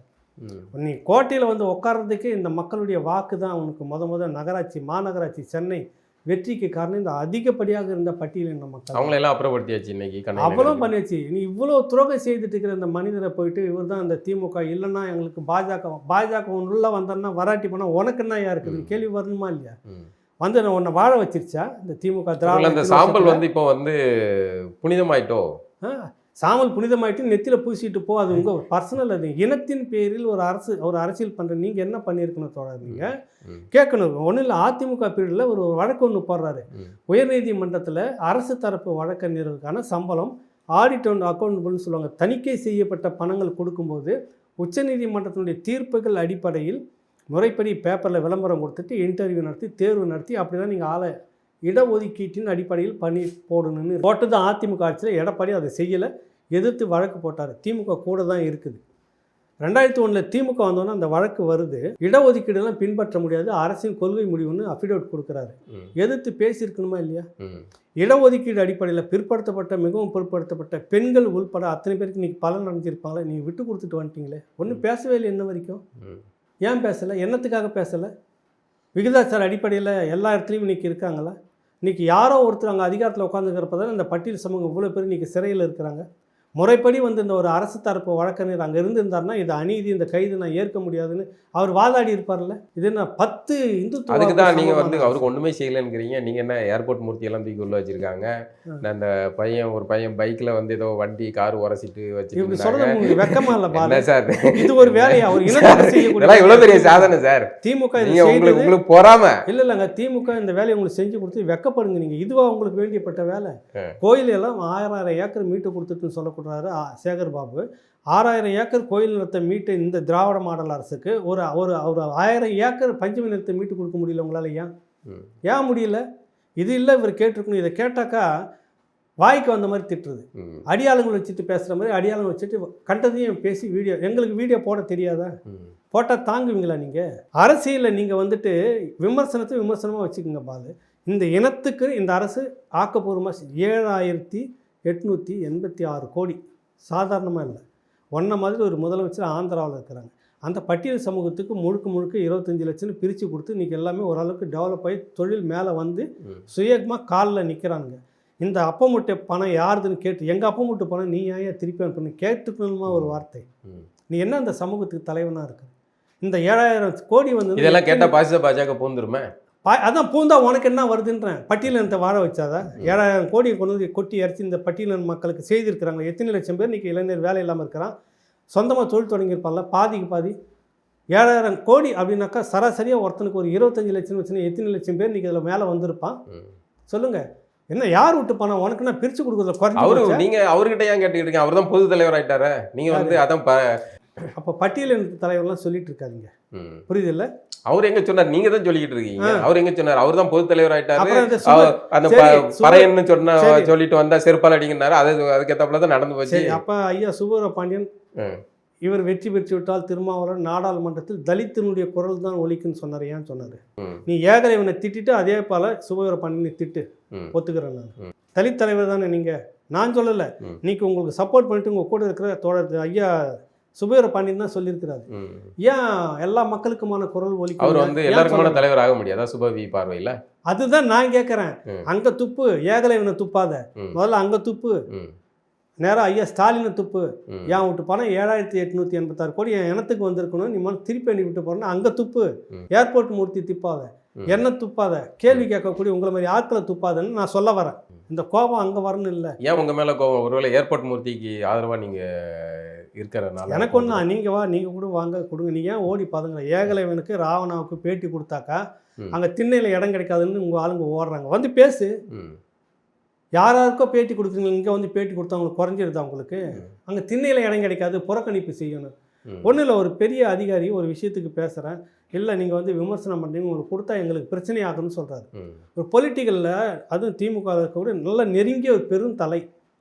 நீ கோட்டையில் வந்து உட்கார்றதுக்கே இந்த மக்களுடைய வாக்கு தான் அவனுக்கு முத நகராட்சி மாநகராட்சி சென்னை வெற்றிக்கு காரணம். இந்த அதிகப்படியாக இருந்த பட்டியலின மக்கள் அவங்களெல்லாம் அப்புறப்படுத்தியாச்சு. இன்னைக்கு அவ்வளோ பண்ணியாச்சு. நீ இவ்வளோ துரோகம் செய்துட்டு இருக்கிற இந்த மனிதரை போயிட்டு இவர் தான் இந்த திமுக இல்லைன்னா எங்களுக்கு பாஜக உள்ள வந்தோன்னா வராட்டி போனால் உனக்கு என்ன இருக்குது கேள்வி வரணுமா இல்லையா? வந்து உன்னை வாழ வச்சிருச்சா இந்த திமுக திராவிட சாம்பல் வந்து இப்போ வந்து புனிதமாயிட்டோ? சாமல் புனிதமாயிட்டு நெத்தியில் பூசிட்டு போ, அது உங்கள் பர்சனல். அது இனத்தின் பேரில் ஒரு அரசியல் பண்ணுற நீங்கள் என்ன பண்ணியிருக்கணும் தோழர்? நீங்கள் கேட்கணும். ஒன்றும் இல்லை, அதிமுக பீரியடில் ஒரு வழக்கு ஒன்று போடுறாரு. உயர்நீதிமன்றத்தில் அரசு தரப்பு வழக்கறிஞர்களுக்கான சம்பளம் ஆடிட் அண்ட் அக்கௌண்டபிள்னு சொல்லுவாங்க. தணிக்கை செய்யப்பட்ட பணங்கள் கொடுக்கும்போது உச்சநீதிமன்றத்தினுடைய தீர்ப்புகள் அடிப்படையில் முறைப்படி பேப்பரில் விளம்பரம் கொடுத்துட்டு இன்டர்வியூ நடத்தி தேர்வு நடத்தி அப்படி தான் நீங்கள் ஆளை இடஒதுக்கீட்டின் அடிப்படையில் பண்ணி போடணும்னு போட்டது அதிமுக ஆட்சியில். எடப்பாடி அதை செய்யலை, எதிர்த்து வழக்கு போட்டார். திமுக கூட தான் இருக்குது. 2001 திமுக வந்தோன்னா அந்த வழக்கு வருது. இடஒதுக்கீடுலாம் பின்பற்ற முடியாது, அரசின் கொள்கை முடிவுன்னு அஃபிடவிட் கொடுக்குறாரு. எதிர்த்து பேசியிருக்கணுமா இல்லையா? இடஒதுக்கீடு அடிப்படையில் பிற்படுத்தப்பட்ட மிகவும் பிற்படுத்தப்பட்ட பெண்கள் உள்பட அத்தனை பேருக்கு இன்றைக்கி பலன் அடைஞ்சிருப்பாங்களே. நீங்கள் விட்டு கொடுத்துட்டு வந்துட்டீங்களே, ஒன்றும் பேசவே இல்லை இன்ன வரைக்கும். ஏன் பேசலை? என்னத்துக்காக பேசலை? விகிதாச்சார அடிப்படையில் எல்லா இடத்துலையும் இன்றைக்கி இருக்காங்களா? இன்றைக்கி யாரோ ஒருத்தர் அங்கே அதிகாரத்தில் உட்காந்துக்கிறப்ப தான் இந்த பட்டியல் சமூகம் இவ்வளோ பேர் இன்றைக்கி சிறையில் இருக்கிறாங்க. முறைப்படி வந்து இந்த ஒரு அரசு தரப்பு வழக்கறிஞர் அங்கே இருந்திருந்தாருன்னா இது அநீதி, இந்த கைது நான் ஏற்க முடியாதுன்னு அவர் வாதாடி இருப்பார்ல. இது என்ன 10 இந்துத்துவ? அதுக்கு தான் நீங்கள் வந்து அவருக்கு ஒன்றுமே செய்யலைங்கிறீங்க. நீங்கள் என்ன ஏர்போர்ட் மூர்த்தியெல்லாம் தூக்கி உள்ள வச்சுருக்காங்க. அந்த ஒரு பையன் பைக்கில் வந்து ஏதோ வண்டி கார் உரசிட்டு வச்சு இப்படி சொல்கிறது உங்களுக்கு வெக்கமா இல்லை பாருங்க சார்? இது ஒரு வேலையை அவர் இனத்துக்கு செய்யக்கூடிய இவ்வளோ பெரிய சாதனை சார். திமுக உங்களுக்கு பொறாம இல்லைங்க. திமுக இந்த வேலையை உங்களுக்கு செஞ்சு கொடுத்து வெக்கப்படுங்க நீங்கள். இதுவாக உங்களுக்கு வேண்டியப்பட்ட வேலை? கோயிலெல்லாம் 1000 ஏக்கர் மீட்டு கொடுத்துட்டுன்னு சொல்லக்கூடாது சேகர் பாபு. 6000 ஏக்கர் கோயில் நிலத்தை மீட்டு இந்த திராவிட மாடல் அரசுக்கு ஒரு 1000 ஏக்கர் பஞ்சமி நிலத்தை மீட்டு கொடுக்க முடியல உங்களால்? ஏன் முடியல? இது இல்லை இவர் கேட்டிருக்கணும். இதை கேட்டாக்கா வாய்க்கு வந்த மாதிரி திட்டுறது, அடியாளங்களை வச்சுட்டு பேசுகிற மாதிரி அடியாளங்களை வச்சுட்டு கண்டதையும் பேசி எங்களுக்கு வீடியோ போட தெரியாதா? போட்டால் தாங்குவீங்களா நீங்கள்? அரசியலில் நீங்கள் வந்துட்டு விமர்சனமாக வச்சுக்கோங்க பாலு. இந்த இனத்துக்கு இந்த அரசு ஆக்கப்பூர்வமாக 7886 கோடி சாதாரணமாக இல்லை. ஒன்றை மாதிரி ஒரு முதலமைச்சர் ஆந்திராவில் இருக்கிறாங்க. அந்த பட்டியல் சமூகத்துக்கு முழுக்க 25 லட்சம்னு பிரித்து கொடுத்து இன்றைக்கி எல்லாமே ஓரளவுக்கு டெவலப் ஆகி தொழில் மேலே வந்து சுயமாக காலில் நிற்கிறாங்க. இந்த அப்பமுட்டை பணம் யாருதுன்னு கேட்டு எங்கள் அப்பமுட்டு பணம் நீ ஏன் திருப்பி அனுப்பி கேட்டுக்கணுமா ஒரு வார்த்தை? நீ என்ன அந்த சமூகத்துக்கு தலைவனாக இருக்க? இந்த 7000 கோடி வந்து இதெல்லாம் கேட்டால் பாஜக பூந்துருமே. அதான் பூந்தா உனக்கு என்ன வருதுன்றேன். பட்டியலினத்தை வாழ வச்சாதா? 7,000 கோடியை கொண்டு வந்து கொட்டி அரிச்சு இந்த பட்டியலின மக்களுக்கு செய்திருக்கிறாங்க. எத்தனை லட்சம் பேர் இன்றைக்கி இளைஞர் வேலை இல்லாமல் இருக்கிறான். சொந்தமாக தொழில் தொடங்கியிருப்பான்ல, பாதிக்கு பாதி. 7,000 கோடி அப்படின்னாக்கா சராசரியாக ஒருத்தனுக்கு ஒரு 25 லட்சம் வச்சுன்னா எத்தனை லட்சம் பேர் இன்றைக்கி இதில் மேலே வந்திருப்பான் சொல்லுங்கள். என்ன யார் விட்டு பணம் உனக்குன்னா பிரித்து கொடுக்குறதுல குறைஞ்சி நீங்கள் அவர்கிட்ட ஏன் கேட்டுக்கிட்டீங்க? அவர் தான் பொது தலைவர் ஆகிட்டாரு. நீங்கள் வந்து அதான் அப்போ பட்டியலின தலைவர்லாம் சொல்லிட்டு இருக்காதிங்க. புரியுது இல்லை? அவர் எங்க சொன்னார்? நீங்க தான் சொல்லிட்டு இருக்கீங்க. அவர் எங்க சொன்னார்? அவர் தான் பொது தலைவர் ஆயிட்டாரு. அந்த சரி, பறையன்னு சொன்ன சொல்லிட்டு வந்தா செருப்பால் அடிக்கிறாரு. அதுக்கேற்றப்பல தான் நடந்து போச்சு. அப்ப ஐயா சுப்பவீரபாண்டியன் இவர் வெற்றி பெற்று விட்டால் திருமாவளவன் நாடாளுமன்றத்தில் தலித்தினுடைய குரல் தான் ஒலிக்குன்னு சொன்னார். ஏன் சொன்னாரு? நீ ஏகலைவனை திட்டிட்டு அதே போல சுப்பவீரபாண்டியனை திட்டு, ஒத்துக்கிறேன் நான். தலித் தலைவர் தானே நீங்க, நான் சொல்லலை. இன்னைக்கு உங்களுக்கு சப்போர்ட் பண்ணிட்டு உங்க கூட இருக்கிற தோழர் ஐயா சுப்பவீரபாண்டியன் தான் சொல்லியிருக்கிறாரு. ஏன் எல்லா மக்களுக்குமான குரல் ஒலிக்கும்? அவர் வந்து எல்லாருக்குமான தலைவர் ஆக முடியாதா சுபவி பார்வையில்? அதுதான் நான் கேட்குறேன். அங்கே துப்பு, ஏகலைவனை துப்பாத, முதல்ல அங்கே துப்பு. நேராக ஐயா ஸ்டாலினை துப்பு. ஏன் விட்டு பணம் 7,886 கோடி என் இனத்துக்கு வந்திருக்கணும், நீ முதல்ல திருப்பி அனுப்பி விட்டு போறேன்னா அங்கே துப்பு. ஏர்போர்ட் மூர்த்தி துப்பாத, என்ன துப்பாத, கேள்வி கேட்கக்கூடிய உங்களை மாதிரி ஆட்களை துப்பாதன்னு நான் சொல்ல வரேன். இந்த கோபம் அங்கே வரணும் இல்லை. ஏன் உங்கள் மேலே கோபம்? ஒருவேளை ஏர்போர்ட் மூர்த்திக்கு ஆதரவாக நீங்கள் இருக்கிறனால? எனக்கு ஒன்றா, நீங்கள் வா, நீங்கள் கூட வாங்க கொடுங்க. நீங்கள் ஏன் ஓடி பாருங்க. ஏகலைவனுக்கு ராவணாவுக்கு பேட்டி கொடுத்தாக்கா அங்கே திண்ணையில் இடம் கிடைக்காதுன்னு உங்கள் ஆளுங்க ஓடுறாங்க. வந்து பேசு. யாராருக்கோ பேட்டி கொடுக்குறீங்க, இங்கே வந்து பேட்டி கொடுத்தா அவங்களுக்கு குறைஞ்சிருதா? உங்களுக்கு அங்கே திண்ணையில் இடம் கிடைக்காது, புறக்கணிப்பு செய்யணும். ஒன்றும் இல்லை, ஒரு பெரிய அதிகாரி ஒரு விஷயத்துக்கு பேசுகிறேன், இல்லை நீங்கள் வந்து விமர்சனம் பண்ணுறீங்க, உங்களுக்கு கொடுத்தா எங்களுக்கு பிரச்சனை ஆகுன்னு சொல்கிறாரு. ஒரு பொலிட்டிக்கலில் அதுவும் திமுக இருக்கக்கூடிய நல்ல நெருங்கிய ஒரு பெரும் தலை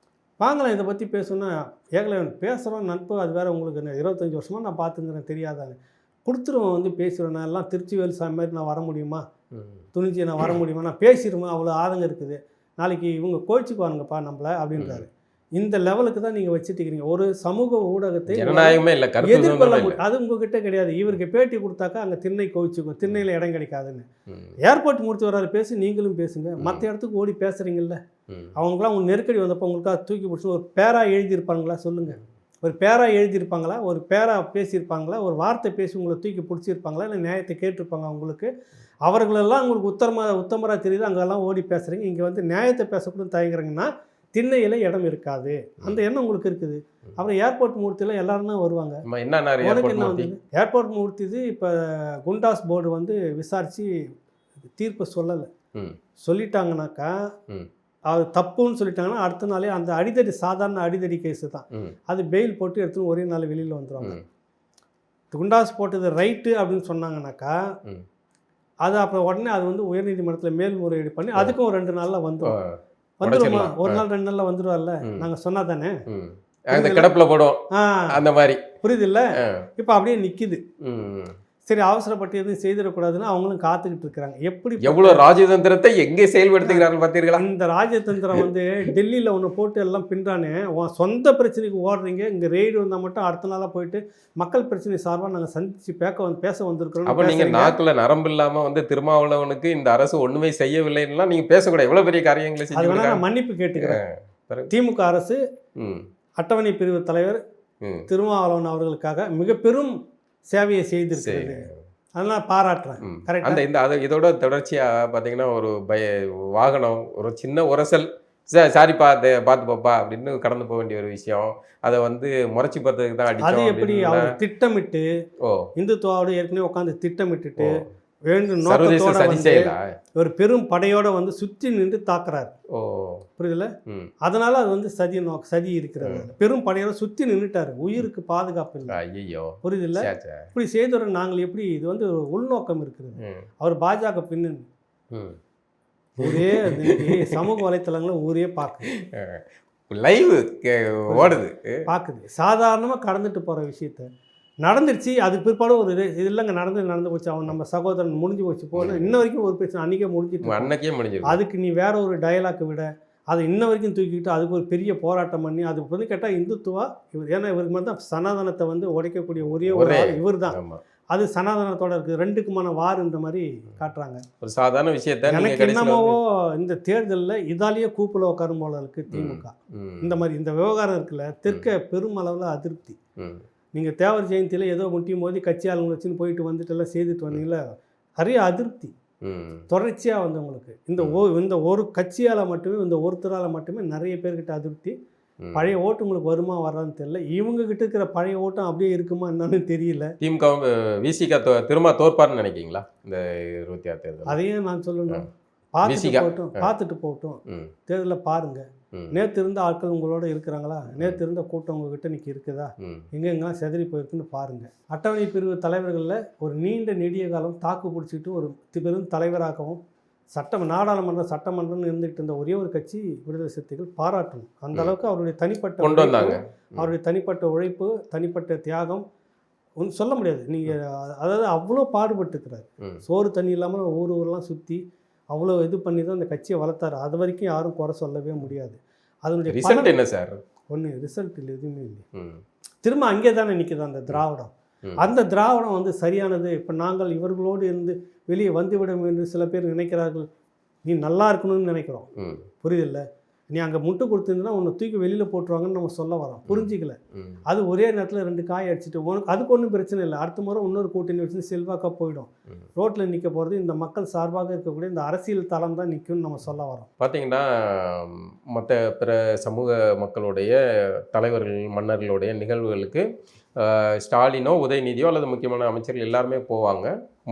வாங்கலாம். இதை பற்றி பேசணுன்னா ஏகலைவன் பேசுகிறோம் நட்பு, அது வேறு. உங்களுக்கு 25 வருஷமாக நான் பார்த்துங்கிறேன், தெரியாதாங்க. கொடுத்துருவோம் வந்து பேசுகிறேன். நான் எல்லாம் திருச்சி வேலுசாமி மாதிரி நான் வர முடியுமா? துணிச்சி நான் வர முடியுமா? நான் பேசிடுமா? அவ்வளோ ஆதங்கம் இருக்குது. நாளைக்கு இவங்க கோச்சிக்குவானுங்கப்பா நம்மளை அப்படின்றாரு. இந்த லெவலுக்கு தான் நீங்கள் வச்சுட்டுக்கிறீங்க. ஒரு சமூக ஊடகத்தை ஜனநாயகமே இல்லை, எதிர்கொள்ள முடியும். அது உங்ககிட்ட கிடையாது. இவருக்கு பேட்டி கொடுத்தாக்கா அங்கே திண்ணை கோவிச்சுக்கும், திண்ணையில் இடம் கிடைக்காதுன்னு. ஏர்போர்ட் மூர்த்தி வராரு, பேசி நீங்களும் பேசுங்க. மற்ற இடத்துக்கு ஓடி பேசுகிறீங்கல்ல, அவங்களாம் உங்களுக்கு நெருக்கடி வந்தப்போ உங்களுக்காக தூக்கி பிடிச்சி ஒரு பேரா எழுதியிருப்பாங்களா சொல்லுங்கள்? ஒரு பேரா எழுதியிருப்பாங்களா? ஒரு பேரா பேசியிருப்பாங்களா? ஒரு வார்த்தை பேசி உங்களை தூக்கி பிடிச்சிருப்பாங்களா? இல்லை நியாயத்தை கேட்டிருப்பாங்க உங்களுக்கு? அவர்களெல்லாம் உங்களுக்கு உத்தமராக தெரியுது, அங்கெல்லாம் ஓடி பேசுகிறீங்க. இங்கே வந்து நியாயத்தை பேசக்கூட தயங்குறீங்கன்னா திண்ணையில் இடம் இருக்காது. அந்த எண்ணம் உங்களுக்கு இருக்குது. அப்புறம் ஏர்போர்ட் மூர்த்தியில் எல்லாரும் தான் வருவாங்க. உனக்கு என்ன வந்து ஏர்போர்ட் மூர்த்தி இது இப்போ குண்டாஸ் போர்டு வந்து விசாரித்து தீர்ப்பை சொல்லலை. சொல்லிட்டாங்கனாக்கா அது தப்புன்னு சொல்லிட்டாங்கன்னா அடுத்த நாளே அந்த அடிதடி சாதாரண அடிதடி கேஸு தான். அது பெயில் போட்டு எடுத்துன்னு ஒரே நாள் வெளியில் வந்துடுவாங்க. குண்டாஸ் போட்டது ரைட்டு அப்படின்னு சொன்னாங்கனாக்கா அது அப்புறம் உடனே அது வந்து உயர்நீதிமன்றத்தில் மேல்முறையீடு பண்ணி அதுக்கும் ஒரு 2 நாளில் வந்துடுமா? ஒரு நாள் 2 நாளில் வந்துடுவார்ல, நாங்கள் சொன்னா தானே கிடப்பில் போடும் அந்த மாதிரி. புரியுது இல்லை? இப்போ அப்படியே நிற்கிது. சரி, அவசரப்பட்டு எதுவும் செய்திடக்கூடாதுன்னு அவங்களும் காத்துக்கிட்டு இருக்கிறாங்க. எப்படி எவ்வளோ ராஜதந்திரத்தை எங்கே செயல்படுத்துகிறார்கள் பார்த்தீர்களா? இந்த ராஜதந்திரம் வந்து டெல்லியில் ஒன்று போட்டு எல்லாம் பின்றானே, சொந்த பிரச்சனைக்கு ஓடுறீங்க. இங்கே ரெய்டு வந்தால் மட்டும் அடுத்த நாளாக போயிட்டு மக்கள் பிரச்சனை சார்பாக நாங்கள் சந்தித்து பேச வந்திருக்கிறோம். அப்போ நீங்கள் நாக்கில் நரம்பு இல்லாமல் வந்து திருமாவளவனுக்கு இந்த அரசு ஒன்றுமே செய்யவில்லைன்னா நீங்கள் பேசக்கூடாது. எவ்வளோ பெரிய காரியங்களை அது வேணா நான் மன்னிப்பு கேட்டுக்கிறேன். திமுக அரசு அட்டவணை பிரிவு தலைவர் திருமாவளவன் அவர்களுக்காக மிக பெரும் சேவையை செய்திருக்கிறது. அதெல்லாம் பாராட்டுறேன். கரெக்டாக அந்த இதோட தொடர்ச்சியாக பார்த்தீங்கன்னா ஒரு வாகனம் ஒரு சின்ன உரசல், சாரிப்பா பார்த்து பாப்பா அப்படின்னு கடந்து போக வேண்டிய ஒரு விஷயம், அதை வந்து முறைச்சி பார்த்ததுக்கு தான் அடிச்சோம். அது எப்படி அவர் திட்டமிட்டு இந்துத்துவாவோட ஏற்கனவே உட்காந்து திட்டமிட்டுட்டு வேண்டும் நோக்கத்தோட வந்து ஒரு பெரும் படையோட வந்து சுற்றி நின்று தாக்குறாரு. புரியுதுல? அதனால அது வந்து சதி இருக்கிறது. பெரும் படையோட சுற்றி நின்றுட்டாரு. உயிருக்கு பாதுகாப்பு இல்லை. ஐயோ, புரியுது இல்லை? இப்படி செய்தவரை நாங்கள் எப்படி, இது வந்து உள்நோக்கம் இருக்கிறது. அவர் பாஜக பின்னணி ஒரே சமூக வலைத்தளங்களும் ஊரே பார்க்குது, லைவ் ஓடுது, பார்க்குது. சாதாரணமாக கடந்துட்டு போகிற விஷயத்த நடந்துருச்சு. அதுக்கு பிற்பாடு ஒரு இது இல்லைங்க, நடந்து போச்சு, அவன் நம்ம சகோதரன் முடிஞ்சு போச்சு போகணும். இன்ன வரைக்கும் ஒரு பிரச்சனை அன்றைக்கே முடிஞ்சிட்டு அதுக்கு நீ வேற ஒரு டயலாக்கு விட அதை இன்ன வரைக்கும் தூக்கிக்கிட்டு அதுக்கு ஒரு பெரிய போராட்டம் பண்ணி அது வந்து கேட்டால் இந்துத்துவா இவர், ஏன்னா இவருக்கு மாதிரி தான் சனாதனத்தை வந்து உடைக்கக்கூடிய ஒரே ஒரு இவர் தான். அது சனாதனத்தோட இருக்குது, ரெண்டுக்குமான வாருன்ற மாதிரி காட்டுறாங்க. ஒரு சாதாரண விஷயத்தை எனக்கு என்னமோ இந்த தேர்தலில் இதாலேயே கூப்பில் உட்காரும் போல இருக்குது திமுக. இந்த மாதிரி இந்த விவகாரம் இருக்குல்ல, தெற்க பெருமளவில் அதிருப்தி. நீங்கள் தேவர் ஜெயந்தியில் ஏதோ முட்டி மோதி கட்சி ஆளுங்களை வச்சுன்னு போயிட்டு வந்துட்டு எல்லாம் செய்துட்டு வந்தீங்களா, நிறைய அதிருப்தி. தொடர்ச்சியாக வந்து உங்களுக்கு இந்த ஒரு கட்சியால் மட்டுமே, இந்த ஒருத்தரால் மட்டுமே நிறைய பேர்கிட்ட அதிருப்தி. பழைய ஓட்டு உங்களுக்கு வருமா வரான்னு தெரியல. இவங்க கிட்ட இருக்கிற பழைய ஓட்டம் அப்படியே இருக்குமா என்னன்னு தெரியல. திமுக விசிக திரும்ப தோற்பார்னு நினைக்கிறீங்களா இந்த 26 தேர்தல்? அதையும் நான் சொல்லணும். பார்த்துட்டு போகட்டும். தேர்தலில் பாருங்க. நேற்று இருந்த ஆட்கள் உங்களோட இருக்கிறாங்களா? நேற்று இருந்த கூட்டம் உங்ககிட்ட இன்னைக்கு இருக்குதா? எங்கெங்கெல்லாம் செதறி போயிருக்குன்னு பாருங்க. அட்டவணை பிரிவு தலைவர்களில் ஒரு நீண்ட நெடிய காலம் தாக்கு பிடிச்சிட்டு ஒரு பெரும் தலைவராகவும் நாடாளுமன்ற சட்டமன்றம்னு இருந்துகிட்டு இருந்த ஒரே ஒரு கட்சி விடுதலை சிறுத்தைகள். பாராட்டணும். அந்த அளவுக்கு அவருடைய தனிப்பட்ட உழைப்பு, தனிப்பட்ட தியாகம் ஒன்றும் சொல்ல முடியாது. நீங்கள் அதாவது அவ்வளோ பாடுபட்டுக்கிறார். சோறு தண்ணி இல்லாமல் ஊரெல்லாம் சுற்றி அவ்வளோ இது பண்ணி தான் அந்த கட்சியை வளர்த்தாரு. அது வரைக்கும் யாரும் குறை சொல்லவே முடியாது. அதனுடைய ரிசல்ட் என்ன சார்? ஒன்று ரிசல்ட் இல்லை, எதுவுமே இல்லை. திரும்ப அங்கே தானே நிற்குது அந்த திராவிடம். அந்த திராவிடம் வந்து சரியானது. இப்போ நாங்கள் இவர்களோடு இருந்து வெளியே வந்துவிடும் என்று சில பேர் நினைக்கிறார்கள். நீ நல்லா இருக்கணும்னு நினைக்கிறோம். புரியுதில்ல? நீ அங்கே முட்டு கொடுத்துருந்தா உன்னை தூக்கி வெளியில் போட்டுருவாங்கன்னு நம்ம சொல்ல வரோம். புரிஞ்சிக்கல. அது ஒரே நேரத்தில் 2 காய் அடிச்சுட்டு உனக்கு அதுக்கு ஒன்றும் பிரச்சனை இல்லை. அடுத்த முறை இன்னொரு கூட்டணி வச்சு செல்வாக்காக போயிடும். ரோட்டில் நிற்க போகிறது இந்த மக்கள் சார்பாக இருக்கக்கூடிய இந்த அரசியல் தளம் தான் நிற்கும்னு நம்ம சொல்ல வரோம். பார்த்தீங்கன்னா மற்ற பிற சமூக மக்களுடைய தலைவர்கள், மன்னர்களுடைய நிகழ்வுகளுக்கு ஸ்டாலினோ உதயநிதியோ அல்லது முக்கியமான அமைச்சர்கள் எல்லாருமே போவாங்க.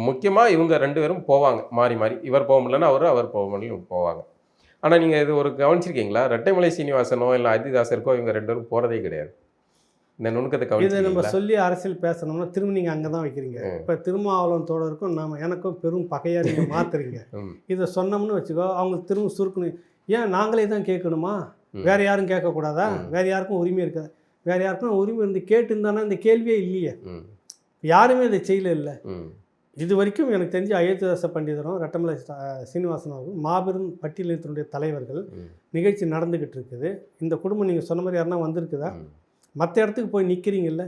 முக்கியமாக இவங்க 2 பேரும் போவாங்க மாறி மாறி. இவர் போக முடியலன்னா அவர் போக முடியல போவாங்க. ஆனால் நீங்கள் இது ஒரு கவனிச்சிருக்கீங்களா? ரெட்டைமலை சீனிவாசனோ இல்லை அஜிதாசருக்கோ இவங்க 2 பேரும் போகிறதே கிடையாது. இந்த நுணுக்கத்தை இதை நம்ம சொல்லி அரசியல் பேசணும்னா திரும்ப நீங்கள் அங்கே தான் வைக்கிறீங்க. இப்போ திருமாவளவன் தோழருக்கும் எனக்கும் பெரும் பகையாக நீங்கள் மாற்றுறீங்க. இதை சொன்னோம்னு வச்சுக்கோ, அவங்க திரும்ப சுருக்கணும். ஏன் நாங்களே தான் கேட்கணுமா? வேறு யாரும் கேட்கக்கூடாதா? வேறு யாருக்கும் உரிமை இருக்காது? வேறு யாருக்கும் உரிமை இருந்து கேட்டுருந்தானா இந்த கேள்வியே இல்லையே. யாருமே இதை செய்யல. இல்லை இது வரைக்கும் எனக்கு தெரிஞ்சு அயோத்திதாச பண்டிதரும் ரெட்டமலை சீனிவாசனாவும் மாபெரும் பட்டியலினத்தினுடைய தலைவர்கள். நிகழ்ச்சி நடந்துக்கிட்டு இருக்குது. இந்த குடும்பம் நீங்கள் சொன்ன மாதிரி யாருன்னா வந்திருக்குதா? மற்ற இடத்துக்கு போய் நிற்கிறீங்கல்ல.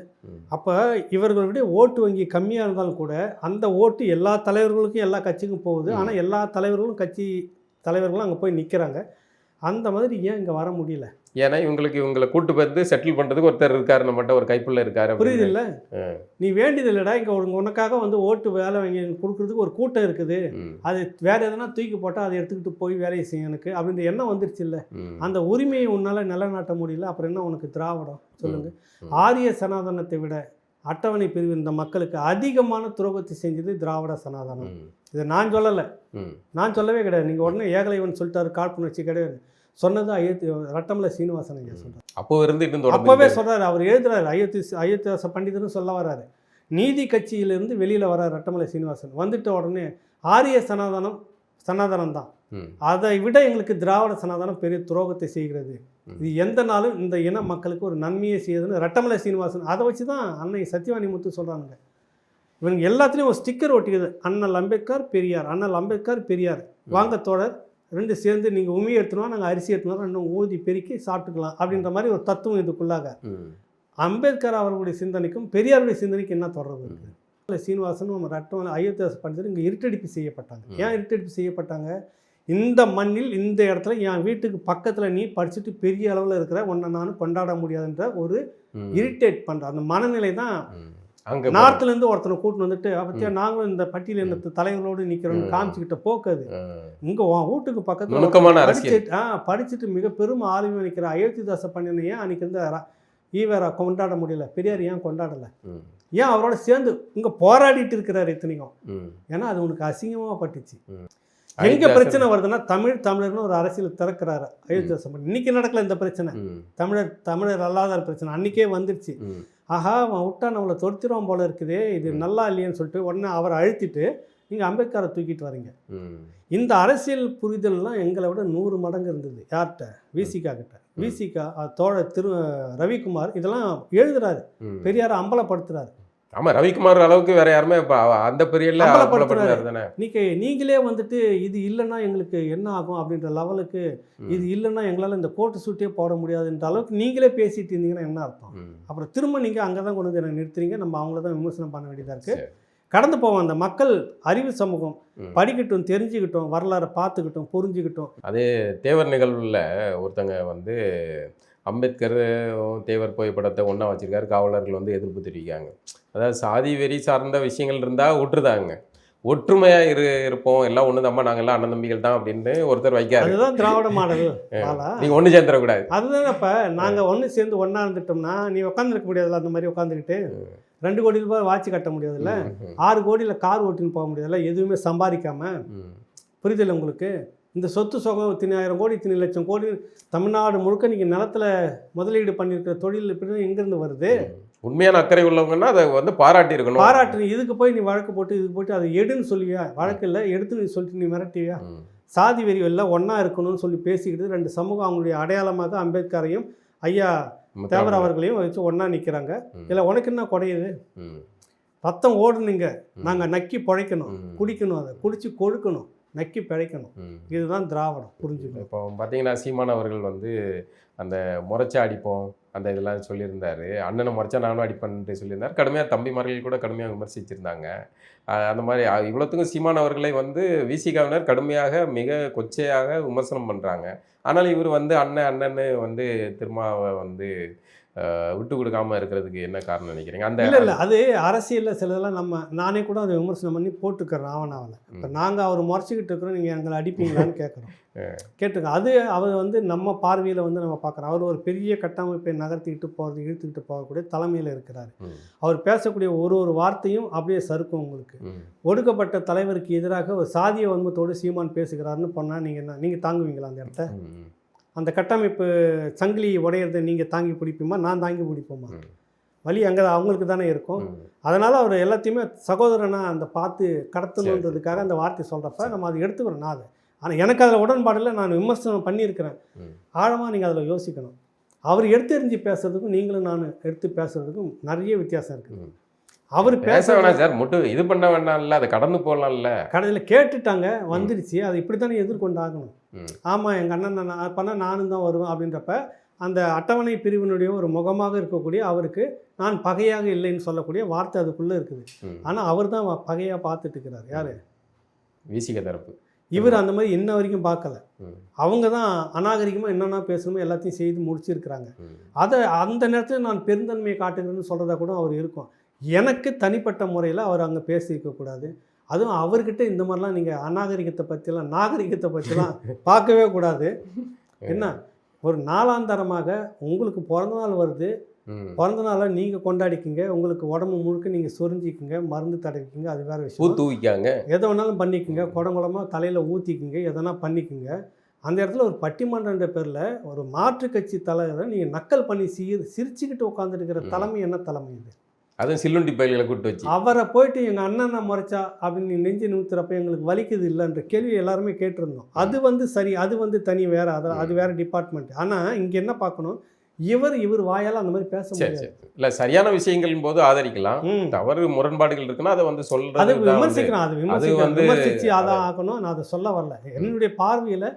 அப்போ இவர்களுடைய ஓட்டு வங்கி கம்மியாக இருந்தாலும் கூட அந்த ஓட்டு எல்லா தலைவர்களுக்கும் எல்லா கட்சிக்கும் போகுது. ஆனால் எல்லா தலைவர்களும் கட்சி தலைவர்களும் அங்கே போய் நிற்கிறாங்க. அந்த மாதிரி ஏன் இங்கே வர முடியல? ஏன்னா இவங்களை கூட்டு வந்து செட்டில் பண்ணுறதுக்கு ஒருத்தர் இருக்காரு, நம்மகிட்ட ஒரு கைப்புள்ள இருக்காரு. புரியுது இல்லை? நீ வேண்டியது இல்லைடா. இங்கே உனக்காக வந்து ஓட்டு வேலை வாங்கி கொடுக்குறதுக்கு ஒரு கூட்டம் இருக்குது. அது வேற எதனா தூக்கி போட்டால் அதை எடுத்துக்கிட்டு போய் வேலையை செய்ய எனக்கு அப்படின்ற எண்ணம் வந்துருச்சு இல்லை? அந்த உரிமையை உன்னால் நிலைநாட்ட முடியல. அப்புறம் என்ன உனக்கு திராவிடம்? சொல்லுங்க. ஆரிய சனாதனத்தை விட அட்டவணை பிரிவு இந்த மக்களுக்கு அதிகமான துரோகத்தை செஞ்சது திராவிட சனாதனம். இதை நான் சொல்லலை, நான் சொல்லவே கிடையாது. நீங்கள் உடனே ஏகலைவன் சொல்லிட்டாரு, காழ்ப்புணர்ச்சி கிடையாது. சொன்னது ரெட்டமலை சீனிவாசன் ஐயா சொல்கிறார். அப்போவே சொல்கிறாரு. அவர் எழுதுறாரு. அயோத்திதாச பண்டிதர்னு சொல்ல வர்றாரு. நீதி கட்சியிலிருந்து வெளியில் வர்றார் ரெட்டமலை சீனிவாசன். வந்துட்ட உடனே ஆரிய சனாதனம் தான். அதை விட எங்களுக்கு திராவிட சனாதனம் பெரிய துரோகத்தை செய்கிறது. இது எந்த நாளும் இந்த இன மக்களுக்கு ஒரு நன்மையை செய்யுதுன்னு ரெட்டமலை சீனிவாசன் அதை வச்சு தான் அன்னை சத்யவாணி முத்து சொல்கிறாங்க. இவங்க எல்லாத்துலேயும் ஒரு ஸ்டிக்கர் ஒட்டிக்குது. அண்ணல் அம்பேத்கர் பெரியார், அண்ணல் அம்பேத்கர் பெரியார். வாங்க தோழர் 2 சேர்ந்து நீங்கள் உமியை எடுத்துனோம், நாங்கள் அரிசி எடுத்துனோம், 2 ஊதி பெருக்கி சாப்பிட்டுக்கலாம் அப்படின்ற மாதிரி ஒரு தத்துவம் இதுக்குள்ளாக. அம்பேத்கர் அவர்களுடைய சிந்தனைக்கும் பெரியாருடைய சிந்தனைக்கும் என்ன தொடர்பு இருக்குது? சீனிவாசனும் ரெட்டமலை அயோத்திதாச பண்டிதர் இங்கே இருட்டடிப்பு செய்யப்பட்டாங்க. ஏன் இருட்டடிப்பு செய்யப்பட்டாங்க? இந்த மண்ணில் இந்த இடத்துல என் வீட்டுக்கு பக்கத்தில் நீ படிச்சுட்டு பெரிய அளவில் இருக்கிற உன்னை நான் கொண்டாட முடியாதுன்ற ஒரு இரிட்டேட் பண்ணுற அந்த மனநிலை தான் நார்த்லேருந்து ஒருத்தனை கூட்டின்னு வந்துட்டு பற்றியா நாங்களும் இந்த பட்டியலினத்து தலைவர்களோடு நிற்கிறோம்னு காமிச்சுக்கிட்ட போக்காது. இங்கே உன் வீட்டுக்கு பக்கத்தில் படிச்சுட்டு மிக பெரும் ஆளுமை நிற்கிற அயோத்திதாச பண்டிதனை ஏன் அன்றைக்கி இருந்த ஈவேரா கொண்டாட முடியல? பெரியார் ஏன் கொண்டாடலை? ஏன் அவரோட சேர்ந்து இங்கே போராடிட்டு இருக்கிறார் இத்தனைக்கும்? ஏன்னா அது உனக்கு அசிங்கமாக பட்டுச்சு. எங்கே பிரச்சனை வருதுன்னா தமிழர்னு ஒரு அரசியல் திறக்கிறாரு அயோத்திதாச பண்டிதர். இன்னைக்கு நடக்கல இந்த பிரச்சனை. தமிழர் அல்லாத பிரச்சனை அன்றைக்கே வந்துருச்சு. ஆஹா அவன் விட்டா நம்மளை தொடுத்துருவான் போல இருக்குதே, இது நல்லா இல்லையன்னு சொல்லிட்டு உடனே அவரை அழுத்திட்டு நீங்கள் அம்பேத்கரை தூக்கிட்டு வரீங்க. இந்த அரசியல் புரிதல்லாம் எங்களை விட 100 மடங்கு இருந்தது. யார்கிட்ட? விசிகா கிட்ட. விசிகா தோழர் ரவிக்குமார் இதெல்லாம் எழுதுறாரு, பெரியாரை அம்பலப்படுத்துறாரு. ஆமாம், ரவிக்குமார் அளவுக்கு வேற யாருமே அந்த பீரியட்ல அம்பலப்படுத்துறாரு. நீங்களே வந்துட்டு இது இல்லைன்னா எங்களுக்கு என்ன ஆகும் அப்படின்ற லெவலுக்கு, இது இல்லைன்னா எங்களால் இந்த கோட்டு சூட்டே போட முடியாதுன்ற அளவுக்கு நீங்களே பேசிட்டு இருந்தீங்கன்னா என்ன அர்த்தம்? அப்புறம் திரும்ப நீங்கள் அங்கே தான் கொண்டு வந்து எனக்கு நிறுத்துறீங்க. நம்ம அவங்கள தான் விமர்சனம் பண்ண வேண்டியதாக இருக்குது. கடந்து போவோம். அந்த மக்கள் அறிவு சமூகம் படிக்கட்டும், தெரிஞ்சுக்கிட்டோம், வரலாறை பார்த்துக்கிட்டோம், புரிஞ்சுக்கிட்டோம். அதே தேவர் நிகழ்வில் ஒருத்தங்க வந்து அம்பேத்கர் தேவர் புகைப்படத்தை ஒன்றா வச்சுருக்காரு. காவலர்கள் வந்து எதிர்ப்பு தெரிவிக்காங்க. அதாவது சாதி வெறி சார்ந்த விஷயங்கள் இருந்தால் விட்டுருதாங்க. ஒற்றுமையா இருப்போம், எல்லாம் ஒண்ணுதாம்மா, நாங்க எல்லாம் அண்ணன் தம்பிகள் தான் அப்படின்னு ஒருத்தர் வைக்காரு. அதுதான் திராவிட மாடல் பாலா. நீங்க ஒண்ணு சேர்ந்துடக்கூடாது. அதுதான் இப்ப நாங்க ஒண்ணு சேர்ந்து ஒண்ணா இருந்துட்டோம்னா நீ உட்காந்துருக்க முடியாதுல்ல, அந்த மாதிரி உட்காந்துக்கிட்டு 2 கோடி ரூபாய் வாட்சி கட்ட முடியாதுல்ல, 6 கோடியில் கார் ஓட்டின்னு போக முடியாதுல்ல, எதுவுமே சம்பாதிக்காம. புரியுதில்ல உங்களுக்கு? இந்த சொத்து சுகம் இத்தனை 1000 கோடி இத்தனை லட்சம் கோடி தமிழ்நாடு முழுக்க நீங்கள் நிலத்தில் முதலீடு பண்ணியிருக்கிற தொழில் இப்படி எங்கேருந்து வருது? உண்மையான அக்கறை உள்ளவங்கன்னா அதை வந்து பாராட்டி இருக்கணும். பாராட்டு. இதுக்கு போய் நீ வழக்கு போட்டு இதுக்கு போட்டு அதை எடுன்னு சொல்லுவியா? வழக்கு இல்லை, எடுத்து நீ சொல்லிட்டு நீ மிரட்டுவியா? சாதி வெறி எல்லாம் ஒன்றா இருக்கணும்னு சொல்லி பேசிக்கிட்டு 2 சமூகம் அவங்களுடைய அடையாளமாக அம்பேத்கரையும் ஐயா தேவர் அவர்களையும் வச்சு ஒன்றா நிற்கிறாங்க. இல்லை உனக்கு என்ன குறையுது? ரத்தம் ஓடுனீங்க, நாங்கள் நக்கி பிழைக்கணும், குடிக்கணும், அதை குடிச்சு கொழுக்கணும், நக்கி பிழைக்கணும். இதுதான் திராவிடம். புரிஞ்சுக்கணும். இப்போ பார்த்தீங்கன்னா சீமான் அவர்கள் வந்து அந்த முறைச்சா அடிப்போம் அந்த இதெல்லாம் சொல்லியிருந்தாரு. அண்ணனை முறைச்சா நானும் அடிப்பேன்ட்டு சொல்லியிருந்தார். கடுமையாக தம்பிமார்கள் கூட கடுமையாக விமர்சிச்சிருந்தாங்க. அந்த மாதிரி இவ்வளோத்துக்கும் சீமான் அவர்களை வந்து விசிகாவினர் கடுமையாக மிக கொச்சையாக விமர்சனம் பண்ணுறாங்க. ஆனால் இவர் வந்து அண்ணன்னு வந்து திருமாவை வந்து விட்டு கொடுக்காம இருக்கிறதுக்கு என்ன காரணம் நினைக்கிறீங்க? அந்த இல்லை அது அரசியலில் சிலதெல்லாம் நானே கூட அதை விமர்சனம் பண்ணி போட்டுக்கிறேன் ராவணாவில். இப்போ நாங்கள் அவர் முறைச்சிக்கிட்டு இருக்கிறோம், நீங்கள் எங்களை அடிப்பீங்களான்னு கேட்குறோம். கேட்டுங்க. அது அவர் வந்து நம்ம பார்வையில் வந்து நம்ம பார்க்குறோம். அவர் ஒரு பெரிய கட்டமைப்பை நகர்த்திக்கிட்டு போகிறது, இழுத்துக்கிட்டு போகக்கூடிய தலைமையில் இருக்கிறார். அவர் பேசக்கூடிய ஒரு வார்த்தையும் அப்படியே சறுக்கும் உங்களுக்கு. ஒடுக்கப்பட்ட தலைவருக்கு எதிராக ஒரு சாதிய வன்மத்தோடு சீமான் பேசுகிறாருன்னு பண்ணால் நீங்கள் தாங்குவீங்களா அந்த இடத்த? அந்த கட்டமைப்பு சங்கிலி உடையிறதை நீங்கள் தாங்கி பிடிப்போமா, நான் தாங்கி பிடிப்போமா? வழி அங்கே அவங்களுக்கு தானே இருக்கும். அதனால் அவர் எல்லாத்தையுமே சகோதரனாக அந்த பார்த்து கடத்தணுன்றதுக்காக அந்த வார்த்தை சொல்கிறப்ப நம்ம அதை எடுத்துக்கிறோம். நான் அதை ஆனால் எனக்கு அதில் உடன்பாடில் நான் விமர்சனம் பண்ணியிருக்கிறேன். ஆழமாக நீங்கள் அதில் யோசிக்கணும். அவர் எடுத்தெறிஞ்சு பேசுறதுக்கும் நீங்களும் நான் எடுத்து பேசுறதுக்கும் நிறைய வித்தியாசம் இருக்குது. அவர் பேச வேணாம் சார், மட்டும் இது பண்ண வேணாம்ல, அதை கடந்து போகலாம்ல. கடையில் கேட்டுட்டாங்க, வந்துடுச்சு, அதை இப்படி தானே எதிர்கொண்டாகணும். ஆமாம், எங்கள் அண்ணன் நான் பண்ணால் நானும் தான் வருவேன் அப்படின்றப்ப அந்த அட்டவணை பிரிவினுடைய ஒரு முகமாக இருக்கக்கூடிய அவருக்கு நான் பகையாக இல்லைன்னு சொல்லக்கூடிய வார்த்தை அதுக்குள்ளே இருக்குது. ஆனால் அவர் தான் பகையாக பார்த்துட்டு இருக்கிறார். யார்? விசிக தரப்பு. இவர் அந்த மாதிரி இன்ன வரைக்கும் பார்க்கல. அவங்க தான் அநாகரிகமாக என்னென்ன பேசணுமோ எல்லாத்தையும் செய்து முடிச்சிருக்கிறாங்க. அதை அந்த நேரத்தில் நான் பெருந்தன்மையை காட்டுகிறேன்னு சொல்கிறதா கூட அவர் இருக்கும். எனக்கு தனிப்பட்ட முறையில் அவர் அங்கே பேசியிருக்கக்கூடாது. அதுவும் அவர்கிட்ட இந்த மாதிரிலாம் நீங்கள் அநாகரிகத்தை பற்றிலாம் நாகரிகத்தை பற்றிலாம் பார்க்கவே கூடாது. என்ன ஒரு நாளாந்தரமாக உங்களுக்கு பிறந்த நாள் வருது, பிறந்த நாளை நீங்கள் கொண்டாடிக்கிங்க, உங்களுக்கு உடம்பு முழுக்க நீங்கள் சொரிஞ்சிக்கிங்க, மருந்து தடவிக்கிங்க, அது வேறு விஷயம். தூவிக்காங்க, எதை வேணாலும் பண்ணிக்கோங்க, குடங்குளமாக தலையில் ஊற்றிக்கிங்க, எதனா பண்ணிக்கோங்க. அந்த இடத்துல ஒரு பட்டிமன்றன்ற பேரில் ஒரு மாற்று கட்சி தலைவரை நீங்கள் நக்கல் பண்ணி சிரிச்சுக்கிட்டு உட்காந்துருக்கிற தலைமை என்ன தலைமை இது? அதுவும் சில்லுண்டி பயில்களை கூப்பிட்டு வச்சு அவரை போயிட்டு எங்கள் அண்ணனை முறைச்சா அப்படின்னு நீ நெஞ்சு நிறுத்துறப்ப எங்களுக்கு வலிக்குது இல்லைன்ற கேள்வி எல்லாருமே கேட்டிருந்தோம். அது வந்து சரி, அது வந்து தனி வேறு, அது வேறு டிபார்ட்மெண்ட். ஆனால் இங்கே என்ன பார்க்கணும், இவர் வாயால் அந்த மாதிரி பேச முடியாது. இல்லை, சரியான விஷயங்களின் போது ஆதரிக்கலாம், தவறு முரண்பாடுகள் இருக்குன்னா அதை வந்து சொல்கிறது, அது விமர்சிக்கலாம், விமர்சித்து அதான் ஆக்கணும். நான் அதை சொல்ல வரல. என்னுடைய பார்வையில்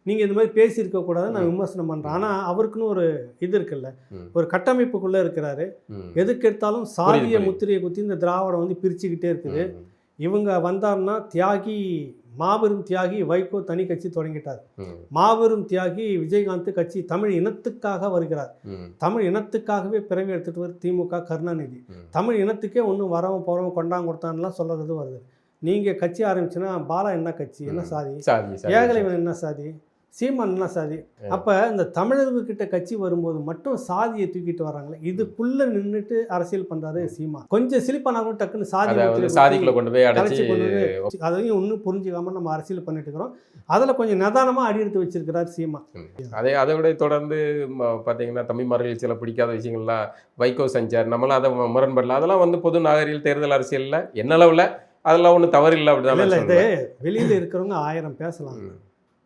நீங்கள் இந்த மாதிரி பேசியிருக்கக்கூடாது, நான் விமர்சனம் பண்ணுறேன். ஆனால் அவருக்குன்னு ஒரு இது இருக்குல்ல, ஒரு கட்டமைப்புக்குள்ளே இருக்கிறாரு. எதுக்கு எடுத்தாலும் சாதிய முத்திரையை குத்தி இந்த திராவிடம் வந்து பிரிச்சுக்கிட்டே இருக்குது. இவங்க வந்தார்னா தியாகி, மாபெரும் தியாகி வைகோ தனி கட்சி தொடங்கிட்டார். மாபெரும் தியாகி விஜயகாந்த் கட்சி தமிழ் இனத்துக்காக வருகிறார். தமிழ் இனத்துக்காகவே பிறவி எடுத்துகிட்டு வரும் திமுக கருணாநிதி. தமிழ் இனத்துக்கே ஒன்றும் வரவன் போகிறவன் கொண்டாங்க கொடுத்தான்லாம் சொல்கிறது வருது. நீங்கள் கட்சி ஆரம்பிச்சுன்னா பாலா என்ன கட்சி, என்ன சாதி, ஏகலைவன் என்ன சாதி, சீமான் என்ன சாதி? அப்போ இந்த தமிழர்கிட்ட கட்சி வரும்போது மட்டும் சாதியை தூக்கிட்டு வராங்களே, இதுக்குள்ளே நின்றுட்டு அரசியல் பண்ணுறாரு சீமான். கொஞ்சம் சிலிப்பானாலும் டக்குன்னு சாதிக்குள்ள கொண்டு போய் அடைச்சி அதையும் ஒன்றும் புரிஞ்சுக்காமல் நம்ம அரசியல் பண்ணிட்டு இருக்கிறோம். அதில் கொஞ்சம் நிதானமாக அடி எடுத்து வச்சிருக்கிறார் சீமான். அதை விட தொடர்ந்து பார்த்தீங்கன்னா தம்பிமார்கள் சில பிடிக்காத விஷயங்கள்லாம் வைகோ செஞ்சார், நம்மளாம் அதை முரண்படல. அதெல்லாம் வந்து பொது நாகரிக தேர்தல் அரசியலில் என்ன அளவில் அதெல்லாம் ஒன்றும் தவறு இல்லை அப்படிதான். இல்லை, இது வெளியில் இருக்கிறவங்க 1000 பேசலாம்.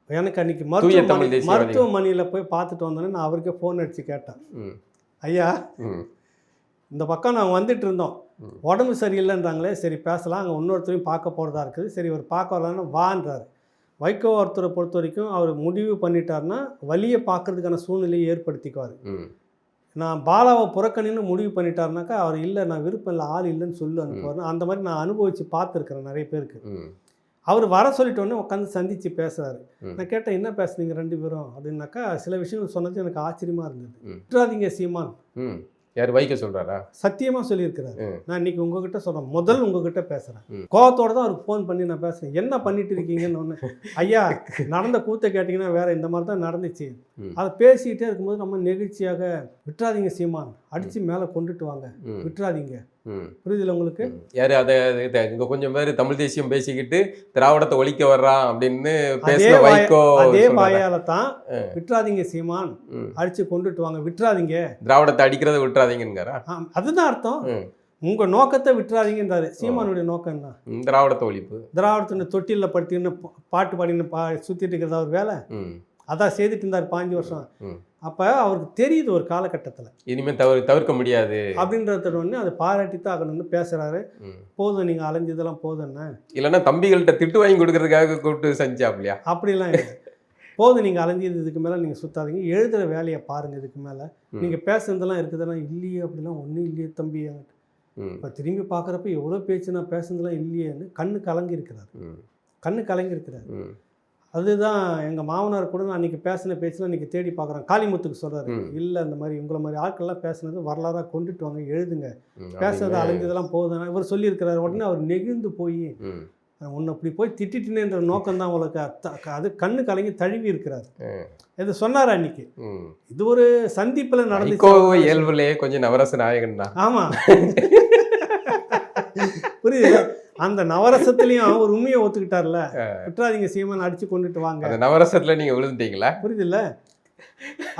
எனக்கு அன்றைக்கி மருத்துவமனையில் போய் பார்த்துட்டு வந்தோன்னே நான் அவருக்கே ஃபோன் அடித்து கேட்டேன், ஐயா இந்த பக்கம் நாங்கள் வந்துட்டு இருந்தோம், உடம்பு சரியில்லைன்றாங்களே, சரி பேசலாம், அங்கே இன்னொருத்தரையும் பார்க்க போகிறதா இருக்குது, சரி இவர் பார்க்க வரலான்னு வான்றார். வைகோ ஒருத்தரை பொறுத்த வரைக்கும் அவர் முடிவு பண்ணிட்டாருன்னா வலியை பார்க்கறதுக்கான சூழ்நிலையை ஏற்படுத்திக்குவார். நான் பாலாவை புறக்கணின்னு முடிவு பண்ணிட்டாருனாக்கா அவர் இல்லை, நான் விருப்பம் இல்லை, ஆள் இல்லைன்னு சொல்லி அனுப்புவார். அந்த மாதிரி நான் அனுபவித்து பார்த்துருக்குறேன் நிறைய பேருக்கு. அவர் வர சொல்லிட்டோன்னே உட்காந்து சந்தித்து பேசுகிறாரு. நான் கேட்டேன், என்ன பேசுனீங்க 2 பேரும் அப்படின்னாக்கா சில விஷயங்கள் சொன்னது எனக்கு ஆச்சரியமாக இருந்தது. விட்டுறாதீங்க சீமான், யார் வைக்க சொல்கிறாரா? சத்தியமாக சொல்லியிருக்கிறாரு. நான் இன்னைக்கு உங்ககிட்ட சொல்கிறேன், முதல் உங்ககிட்ட பேசுகிறேன். ம். கோவத்தோட தான் அவருக்கு ஃபோன் பண்ணி நான் பேசுகிறேன். என்ன பண்ணிட்டு இருக்கீங்கன்னு ஒன்று. ஐயா நடந்த கூத்தை கேட்டிங்கன்னா வேற இந்த மாதிரி தான் நடந்துச்சு. ம். அதை பேசிக்கிட்டே இருக்கும்போது நம்ம நெகிழ்ச்சியாக விட்டுறாதீங்க சீமான், அடித்து மேலே கொண்டுட்டு வாங்க, ம். விட்டுறாதீங்க. ம். புரியுதுல உங்களுக்கு? யார் அதை இங்கே கொஞ்சம் பேர் தமிழ் தேசியம் பேசிக்கிட்டு திராவிடத்தை ஒழிக்க வர்றான் அப்படின்னு அதே பேசின வைகோ அதே சொல்றாரா? வாயால தான் விட்டுறாதீங்க சீமான், ம். அடித்து கொண்டுட்டு வாங்க, விட்டுறாதீங்க. திராவிடத்தை அடிக்கிறத விட்டுறாதீங்கிறாரா? அதுதான் அர்த்தம். ம். உங்கள் நோக்கத்தை விட்டுறாதீங்கன்றாரு. சீமானுடைய நோக்கம் என்ன? திராவிடத்தை ஒழிப்பு. திராவிடத்தின் தொட்டிலில் படுத்தின்னு பாட்டு பாடின்னு சுற்றிட்டு இருக்கிறதா ஒரு வேலை. ம். அதான் செய்துட்டு இருந்தார் 5 வருஷம். ம். அப்போ அவருக்கு தெரியுது ஒரு காலகட்டத்தில் இனிமேல் தவிர்க்க முடியாது அப்படின்றத ஒன்று அதை பாராட்டி தான் ஆகணும்னு பேசுகிறாரு. ம். போதும் நீங்கள் அலைஞ்சதெல்லாம் போதும்ண்ணே, இல்லைன்னா தம்பிகள்கிட்ட திட்டு வாங்கி கொடுக்கறதுக்காக கூப்பிட்டு செஞ்சாப்லையா? அப்படிலாம் இல்லை. போதும் நீங்கள் அலைஞ்சது, இதுக்கு மேலே நீங்கள் சுற்றாதீங்க, எழுதுகிற வேலையை பாருங்கள், இதுக்கு மேலே நீங்கள் பேசுனதெல்லாம் இருக்குதெல்லாம் இல்லையே, அப்படிலாம் ஒன்றும் இல்லையே தம்பி. ம். இப்போ திரும்பி பார்க்குறப்ப எவ்வளோ பேச்சு நான் பேசுனதெல்லாம் இல்லையேன்னு கண்ணு கலங்கியிருக்கிறார். ம். கண்ணு கலங்கியிருக்கிறார். ம். அதுதான் எங்கள் மாமனார் கூட நான் அன்றைக்கி பேசின பேச்சுலாம் இன்றைக்கி தேடி பார்க்குறேன். காளிமுத்துக்கு சொல்கிறாரு, ம். இல்லை அந்த மாதிரி உங்களை மாதிரி ஆட்கள்லாம் பேசுனது வரலாறாக கொண்டுட்டு வாங்க, எழுதுங்க, ம். பேசுறது அப்படின்னு. அலைஞ்சதெல்லாம் போதும் இவர் சொல்லியிருக்கிறார். உடனே அவர் நெகிழ்ந்து போய் ம். உன்னை இப்படி போய் திட்டிட்டுனேன்ற நோக்கம் தான் உங்களுக்கு அது கண்ணு கலங்கி தழுவி இருக்கிறார். ம். இது சொன்னார் அன்னைக்கு. ம். இது ஒரு சந்திப்பில் வைகோ நடந்துச்சு. இயல்புலே கொஞ்சம் நவரச நாயகன் தான். ஆமாம், புரியுது. அந்த நவரசத்துலேயும் ஒரு உண்மையை ஒத்துக்கிட்டார்ல, விட்டுறாதீங்க சீமான், அடித்து கொண்டுட்டு வாங்க. அந்த நவரசத்துல நீங்க விழுந்துட்டீங்களா? புரியுதுல்ல?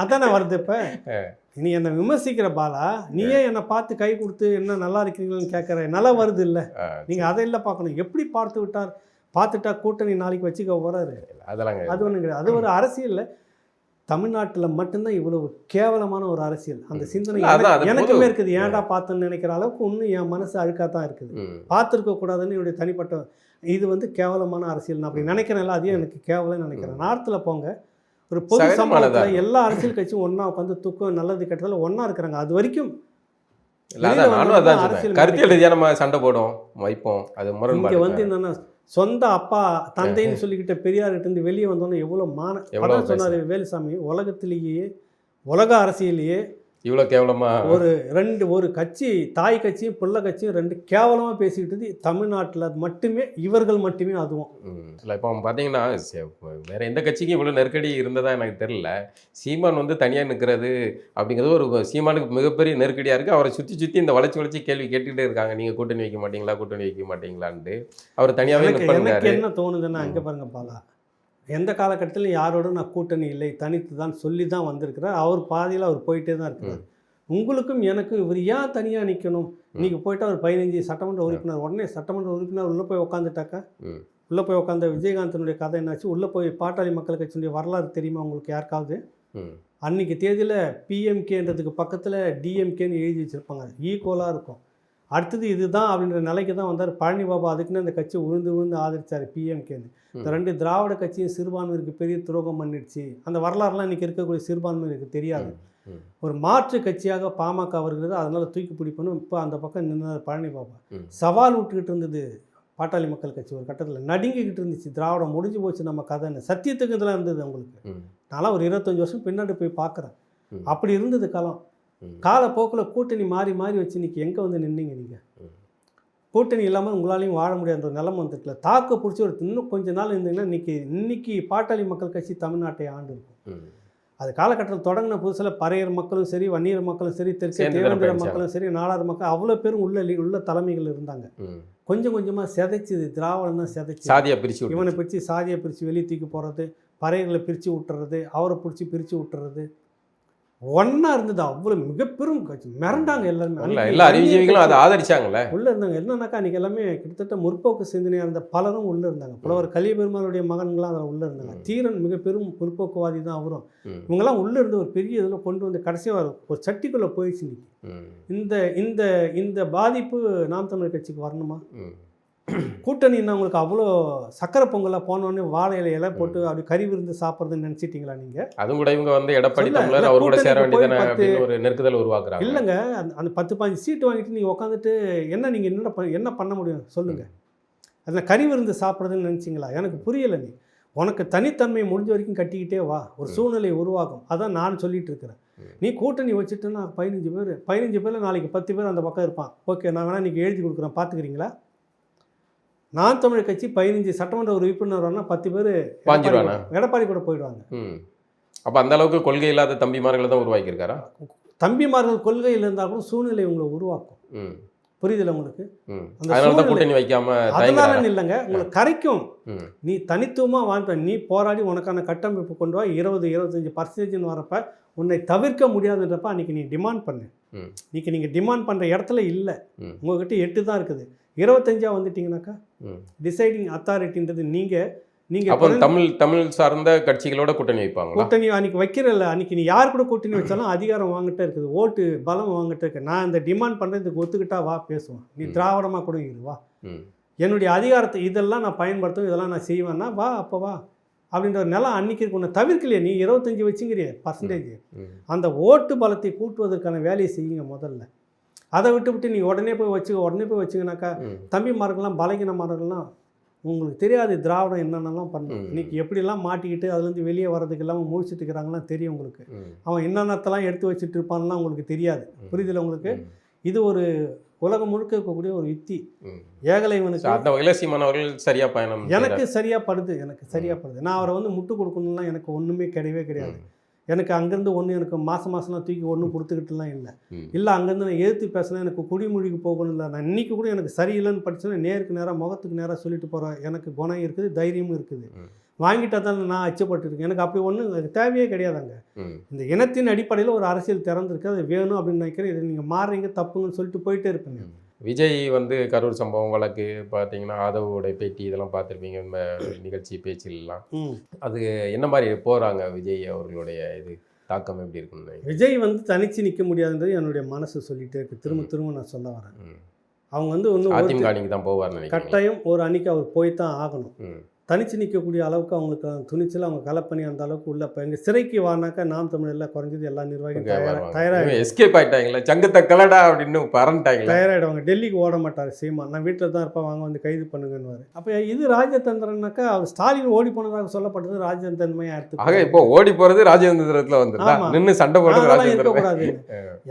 அதானே வருது. இப்போ நீ என்னை விமர்சிக்கிற பாலா, நீயே என்னை பார்த்து கை கொடுத்து என்ன நல்லா இருக்கிறீங்களான்னு கேட்குற, நல்லா வருது இல்லை? நீங்கள் அதை இல்லை பார்க்கணும். எப்படி பார்த்துட்டா கூட்டணி நாளைக்கு வச்சுக்க போகிறாரு. அதெல்லாம் அது ஒன்றும் கிடையாது. அது ஒரு அரசியல். தமிழ்நாட்டில் மட்டும்தான் இவ்வளவு கேவலமான ஒரு அரசியல். அந்த சிந்தனை எனக்குமே இருக்குது. ஏன்டா பார்த்தேன்னு நினைக்கிற அளவுக்கு இன்னும் என் மனசு அழுக்காக தான் இருக்குது. பார்த்துருக்க கூடாதுன்னு என்னுடைய தனிப்பட்ட இது கேவலமான அரசியல் நான் அப்படி நினைக்கிறேன்ல, அதையும் எனக்கு கேவலம்னு நினைக்கிறேன். நார்த்தில் போங்க, ஒரு பொது சம்பளத்தில் எல்லா அரசியல் கட்சியும் ஒன்றா உட்காந்து துக்கம் நல்லது கெட்டதில் ஒன்றா இருக்கிறாங்க. அது வரைக்கும் கருத்தியல் ரீதியாக நம்ம சண்டை போடும் வைப்போம். அது இங்கே என்னன்னா சொந்த அப்பா தந்தைன்னு சொல்லிக்கிட்ட பெரியார்கிட்ட இருந்து வெளியே வந்தோன்னே எவ்வளோ அதான் சொன்னார் வேலுசாமி, உலகத்திலேயே உலக அரசியலேயே இவ்வளோ கேவலமா ஒரு கட்சி, தாய் கட்சியும் பிள்ளை கட்சியும் 2 கேவலமாக பேசிக்கிட்டது தமிழ்நாட்டில் மட்டுமே, இவர்கள் மட்டுமே. அதுவும் இல்லை. இப்போ பார்த்தீங்கன்னா வேற எந்த கட்சிக்கும் இவ்வளோ நெருக்கடி இருந்ததா எனக்கு தெரியல. சீமான் தனியாக நிற்கிறது அப்படிங்கிறது ஒரு சீமானுக்கு மிகப்பெரிய நெருக்கடியாக இருக்குது. அவரை சுற்றி இந்த வளைச்சி கேள்வி கேட்டுக்கிட்டே இருக்காங்க. நீங்கள் கூட்டணி வைக்க மாட்டீங்களான்ட்டு அவர் தனியாகவே எனக்கு என்ன தோணுதுன்னா, அங்கே பாருங்க பாலா, எந்த காலகட்டத்திலும் யாரோட நான் கூட்டணி இல்லை, தனித்து தான் சொல்லி தான் வந்திருக்கிறார். அவர் பாதியில் அவர் போயிட்டே தான் இருக்கிறார். உங்களுக்கும் எனக்கும் இவர் ஏன் தனியாக நிற்கணும்? நீங்கள் போயிட்டு அவர் 15 சட்டமன்ற உறுப்பினர், உடனே சட்டமன்ற உறுப்பினர் உள்ளே போய் உட்காந்துட்டாக்கா, உள்ளே போய் உட்காந்த விஜயகாந்தனுடைய கதை என்னாச்சு? உள்ளே போய் பாட்டாளி மக்கள் கட்சியினுடைய வரலாறு தெரியுமா உங்களுக்கு யாருக்காவது? அன்றைக்கி தேதியில் பிஎம்கேன்றதுக்கு பக்கத்தில் டிஎம்கேன்னு எழுதி வச்சுருப்பாங்க. ஈக்குவலாக இருக்கும். அடுத்தது இதுதான் அப்படின்ற நிலைக்கு தான் வந்தார் பழனி பாபா. அதுக்குன்னு அந்த கட்சி விழுந்து ஆதரிச்சார் பிஎம்கேன்னு. இந்த 2 திராவிட கட்சியும் சிறுபான்மையிற்கு பெரிய துரோகம் பண்ணிடுச்சு. அந்த வரலாறுலாம் இன்றைக்கி இருக்கக்கூடிய சிறுபான்மையிற்கு தெரியாது. ஒரு மாற்று கட்சியாக பாமக வருகிறது, அதனால் தூக்கி பிடிப்பணும். இப்போ அந்த பக்கம் நின்றார் பழனி பாபா. சவால் விட்டுக்கிட்டு இருந்தது பாட்டாளி மக்கள் கட்சி. ஒரு கட்டத்தில் நடுங்கிக்கிட்டு இருந்துச்சு, திராவிடம் முடிஞ்சு போச்சு நம்ம கதைன்னு. சத்தியத்துக்கு இதெல்லாம் இருந்தது அவங்களுக்கு. நான்லாம் ஒரு 25 வருஷம் பின்னாடி போய் பார்க்குறேன். அப்படி இருந்தது காலம். காலப்போக்கில் கூட்டணி மாறி வச்சு இன்றைக்கி எங்கே நின்னீங்க? நீங்கள் கூட்டணி இல்லாமல் உங்களாலையும் வாழ முடியாத ஒரு நிலைமை வந்துட்டுல. தாக்க பிடிச்சி இன்னும் கொஞ்ச நாள் இருந்தீங்கன்னா இன்னைக்கு பாட்டாளி மக்கள் கட்சி தமிழ்நாட்டை ஆண்டு இருக்கும். அது காலகட்டத்தில் தொடங்கின புதுசில் பறையர் மக்களும் சரி, வன்னியர் மக்களும் சரி, தெற்கு தேவேந்திர மக்களும் சரி, நாடார் மக்கள் அவ்வளோ பேரும் உள்ள தலைமைகள் இருந்தாங்க. கொஞ்சம் கொஞ்சமாக சிதைச்சிது. திராவிடம் தான் சிதைச்சி இவனை பிரித்து சாதியை பிரித்து வெளியே தூக்கி போடுறது, பறையர்களை பிரித்து விட்டுறது, அவரை பிரித்து விட்டுறது, ஒன்றா இருந்தது. அவ்வளோ மிகப்பெரும் கட்சி. மிரண்டாங்க எல்லாருமே. எல்லா அறிவியல்களும் அதை ஆதரிச்சாங்களே. உள்ளே இருந்தாங்க. என்னன்னாக்கா அன்றைக்கி எல்லாமே கிட்டத்தட்ட முற்போக்கு சிந்தனையாக இருந்த பலரும் உள்ளே இருந்தாங்க. புலவர் கலியபெருமாளுடைய மகன்களாம் அதில் உள்ளே இருந்தாங்க. தீரன் மிகப்பெரும் முற்போக்குவாதி தான் அவரும். இவங்கெல்லாம் உள்ளே இருந்து ஒரு பெரிய இதில் கொண்டு வந்து கடைசியாக ஒரு சட்டிக்குள்ளே போயிடுச்சு. இன்னைக்கு இந்த பாதிப்பு நாம் தமிழர் கட்சிக்கு வரணுமா? கூட்டணின்னா உங்களுக்கு அவ்வளோ சக்கரை பொங்கலாக போனோடனே வாழை இலை போட்டு அப்படி கறி விருந்து சாப்பிட்றதுன்னு நினச்சிட்டிங்களா நீங்கள்? அதுவும் கூட இவங்க எடப்பாடி தமிழர் அவர் கூட சேர வேண்டியதானே அப்படின்னு ஒரு நெருக்குதல் உருவாக்குறாங்க. இல்லைங்க, அந்த 10-15 சீட்டு வாங்கிட்டு நீங்கள் உட்காந்துட்டு நீங்கள் என்ன பண்ண முடியும் சொல்லுங்கள்? அதில் கறி விருந்து சாப்பிட்றதுன்னு நினச்சிங்களா? எனக்கு புரியலை. உனக்கு தனித்தன்மை முடிஞ்ச வரைக்கும் கட்டிக்கிட்டே வா, ஒரு சூழ்நிலை உருவாகும். அதான் நான் சொல்லிட்டு இருக்கிறேன். நீ கூட்டணி வச்சுட்டுன்னா 15 பேர் நாளைக்கு 10 பேர் அந்த பக்கம் இருப்பான். ஓகே, நான் வேணா இன்றைக்கி எழுதி கொடுக்குறேன், பார்த்துக்கிறீங்களா? நான் தமிழர் கட்சி 15 சட்டமன்ற உறுப்பினர் வரனா 10 பேர் எடப்பாடி கூட போயிடுவாங்க. அப்போ அந்த அளவுக்கு கொள்கை இல்லாத தம்பிமார்களை தான் உருவாக்கியிருக்காரா? தம்பிமார்கள் கொள்கையில் இருந்தால் கூட சூழ்நிலை உங்களை உருவாக்கும். புரியுதுல உங்களுக்கு? கூட்டணி வைக்காம அதனால இல்லைங்க, உங்களை கரைக்கும். நீ தனித்துவமாக வாழ்ந்த, நீ போராடி உனக்கான கட்டமைப்பு கொண்டு வா. 20-25% வரப்ப உன்னை தவிர்க்க முடியாதுன்றப்ப அன்றைக்கி நீ டிமாண்ட் பண்ணு. இன்றைக்கி நீங்கள் டிமாண்ட் பண்ணுற இடத்துல இல்லை, உங்கள்கிட்ட 8 தான் இருக்குது. 25 வந்துட்டிங்கனாக்கா டிசைடிங் அத்தாரிட்டின்றது நீங்கள் அப்போ தமிழ் சார்ந்த கட்சிகளோட கூட்டணி வைப்பாங்க. கூட்டணி அன்றைக்கி வைக்கிறல்ல, அன்றைக்கி நீ யார் கூட கூட்டணி வச்சாலும் அதிகாரம் வாங்கிட்டே இருக்குது, ஓட்டு பலம் வாங்கிட்டே இருக்கு. நான் இந்த டிமாண்ட் பண்ணுறதுக்கு ஒத்துக்கிட்டா வா பேசுவேன், நீ திராவிடமாக கூட இரு வா, என்னுடைய அதிகாரத்தை இதெல்லாம் நான் பயன்படுத்தும், இதெல்லாம் நான் செய்வேன்னா வா, அப்போ வா அப்படின்ற ஒரு நிலம் அன்றைக்கி இருக்கு. ஒன்று தவிர்க்கலையே, நீ 25 வச்சுங்கிறிய பர்சன்டேஜ், அந்த ஓட்டு பலத்தை கூட்டுவதற்கான வேலையை செய்யுங்க முதல்ல. அதை விட்டு நீங்கள் உடனே போய் வச்சுங்கனாக்கா தம்பிமார்கள்லாம் பலகீனமானவர்கள்லாம் உங்களுக்கு தெரியாது திராவிடம் என்னென்னலாம் பண்ணும். இன்றைக்கி எப்படிலாம் மாட்டிக்கிட்டு அதுலேருந்து வெளியே வர்றதுக்கு இல்லாமல் முழிச்சிட்டு இருக்கிறாங்கலாம் தெரியும் உங்களுக்கு. அவன் என்னென்னத்தெல்லாம் எடுத்து வச்சுட்டு இருப்பான்லாம் உங்களுக்கு தெரியாது. புரியுதில்ல உங்களுக்கு? இது ஒரு உலகம் முழுக்க இருக்கக்கூடிய ஒரு யுக்தி. ஏகலைவனுக்கு அந்த வகையில் சீமானவர்கள் சரியாக பயணம் எனக்கு சரியாக படுது. நான் அவரை வந்து முட்டு கொடுக்கணும்லாம் எனக்கு ஒன்றுமே கிடையாது. எனக்கு அங்கேருந்து எனக்கு மாதம்லாம் தூக்கி ஒன்றும் கொடுத்துக்கிட்டுலாம் இல்லை அங்கேருந்து நான் எதிர்த்து பேசினா எனக்கு குடிமொழிக்கு போகணும் இல்லை. நான் இன்றைக்கி கூட எனக்கு சரியில்லைன்னு படிச்சேன்னா நேருக்கு நேராக முகத்துக்கு நேராக சொல்லிட்டு போகிறேன். எனக்கு குணம் இருக்குது, தைரியமும் இருக்குது. வாங்கிட்டா தான் நான் அச்சப்பட்டுருக்கேன். எனக்கு அப்படி ஒன்றும் தேவையே கிடையாதுங்க. இந்த இனத்தின் அடிப்படையில் ஒரு அரசியல் திறந்துருக்கு, அது வேணும் அப்படின்னு நினைக்கிறேன். இதை நீங்கள் மாறுறீங்க தப்புங்கன்னு சொல்லிட்டு போயிட்டே இருப்பீங்க. விஜய் வந்து கரூர் சம்பவம் வழக்கு பார்த்தீங்கன்னா ஆதவோட பேட்டி இதெல்லாம் பார்த்துருப்பீங்க இந்த நிகழ்ச்சி பேச்சிலலாம். அது என்ன மாதிரி போகிறாங்க விஜய் அவர்களுடைய இது தாக்கம் எப்படி இருக்குன்னு? விஜய் வந்து தனிச்சு நிற்க முடியாதுன்றது என்னுடைய மனசு சொல்லிகிட்டே இருக்குது. திரும்ப நான் சொல்ல வரேன். அவங்க வந்து ஒன்றும் அதிமுக அணிக்கு தான் போவார்னு கட்டாயம் ஒரு அணிக்கு அவர் போய் தான் ஆகணும். தனிச்சு நிற்கக்கூடிய அளவுக்கு அவங்களுக்கு துணிச்சல், அவங்க கலப்பணி அந்த அளவுக்கு உள்ள. இப்போ எங்கள் சிறைக்கு வானாக்கா நாம் தமிழில் குறைஞ்சது எல்லா நிர்வாகியும் தயாராக எஸ்கேப் ஆகிட்டாங்களே, சங்கத்தை கலடா அப்படின்னு பறந்துட்டாங்க, தயாராகிடுவாங்க. டெல்லிக்கு ஓட மாட்டார் சீமான், நான் வீட்டில் தான் இருப்பேன், வாங்க வந்து கைது பண்ணுங்கன்னு. அப்போ இது ராஜதந்திரனாக்கா அவர் ஸ்டாலின் ஓடி போனதாக சொல்லப்பட்டது ராஜதந்திரமையாக எடுத்து. ஆக இப்போ ஓடி போகிறது ராஜதந்திரத்தில் வந்து நின்று சண்டை போடுறது இருக்கக்கூடாது.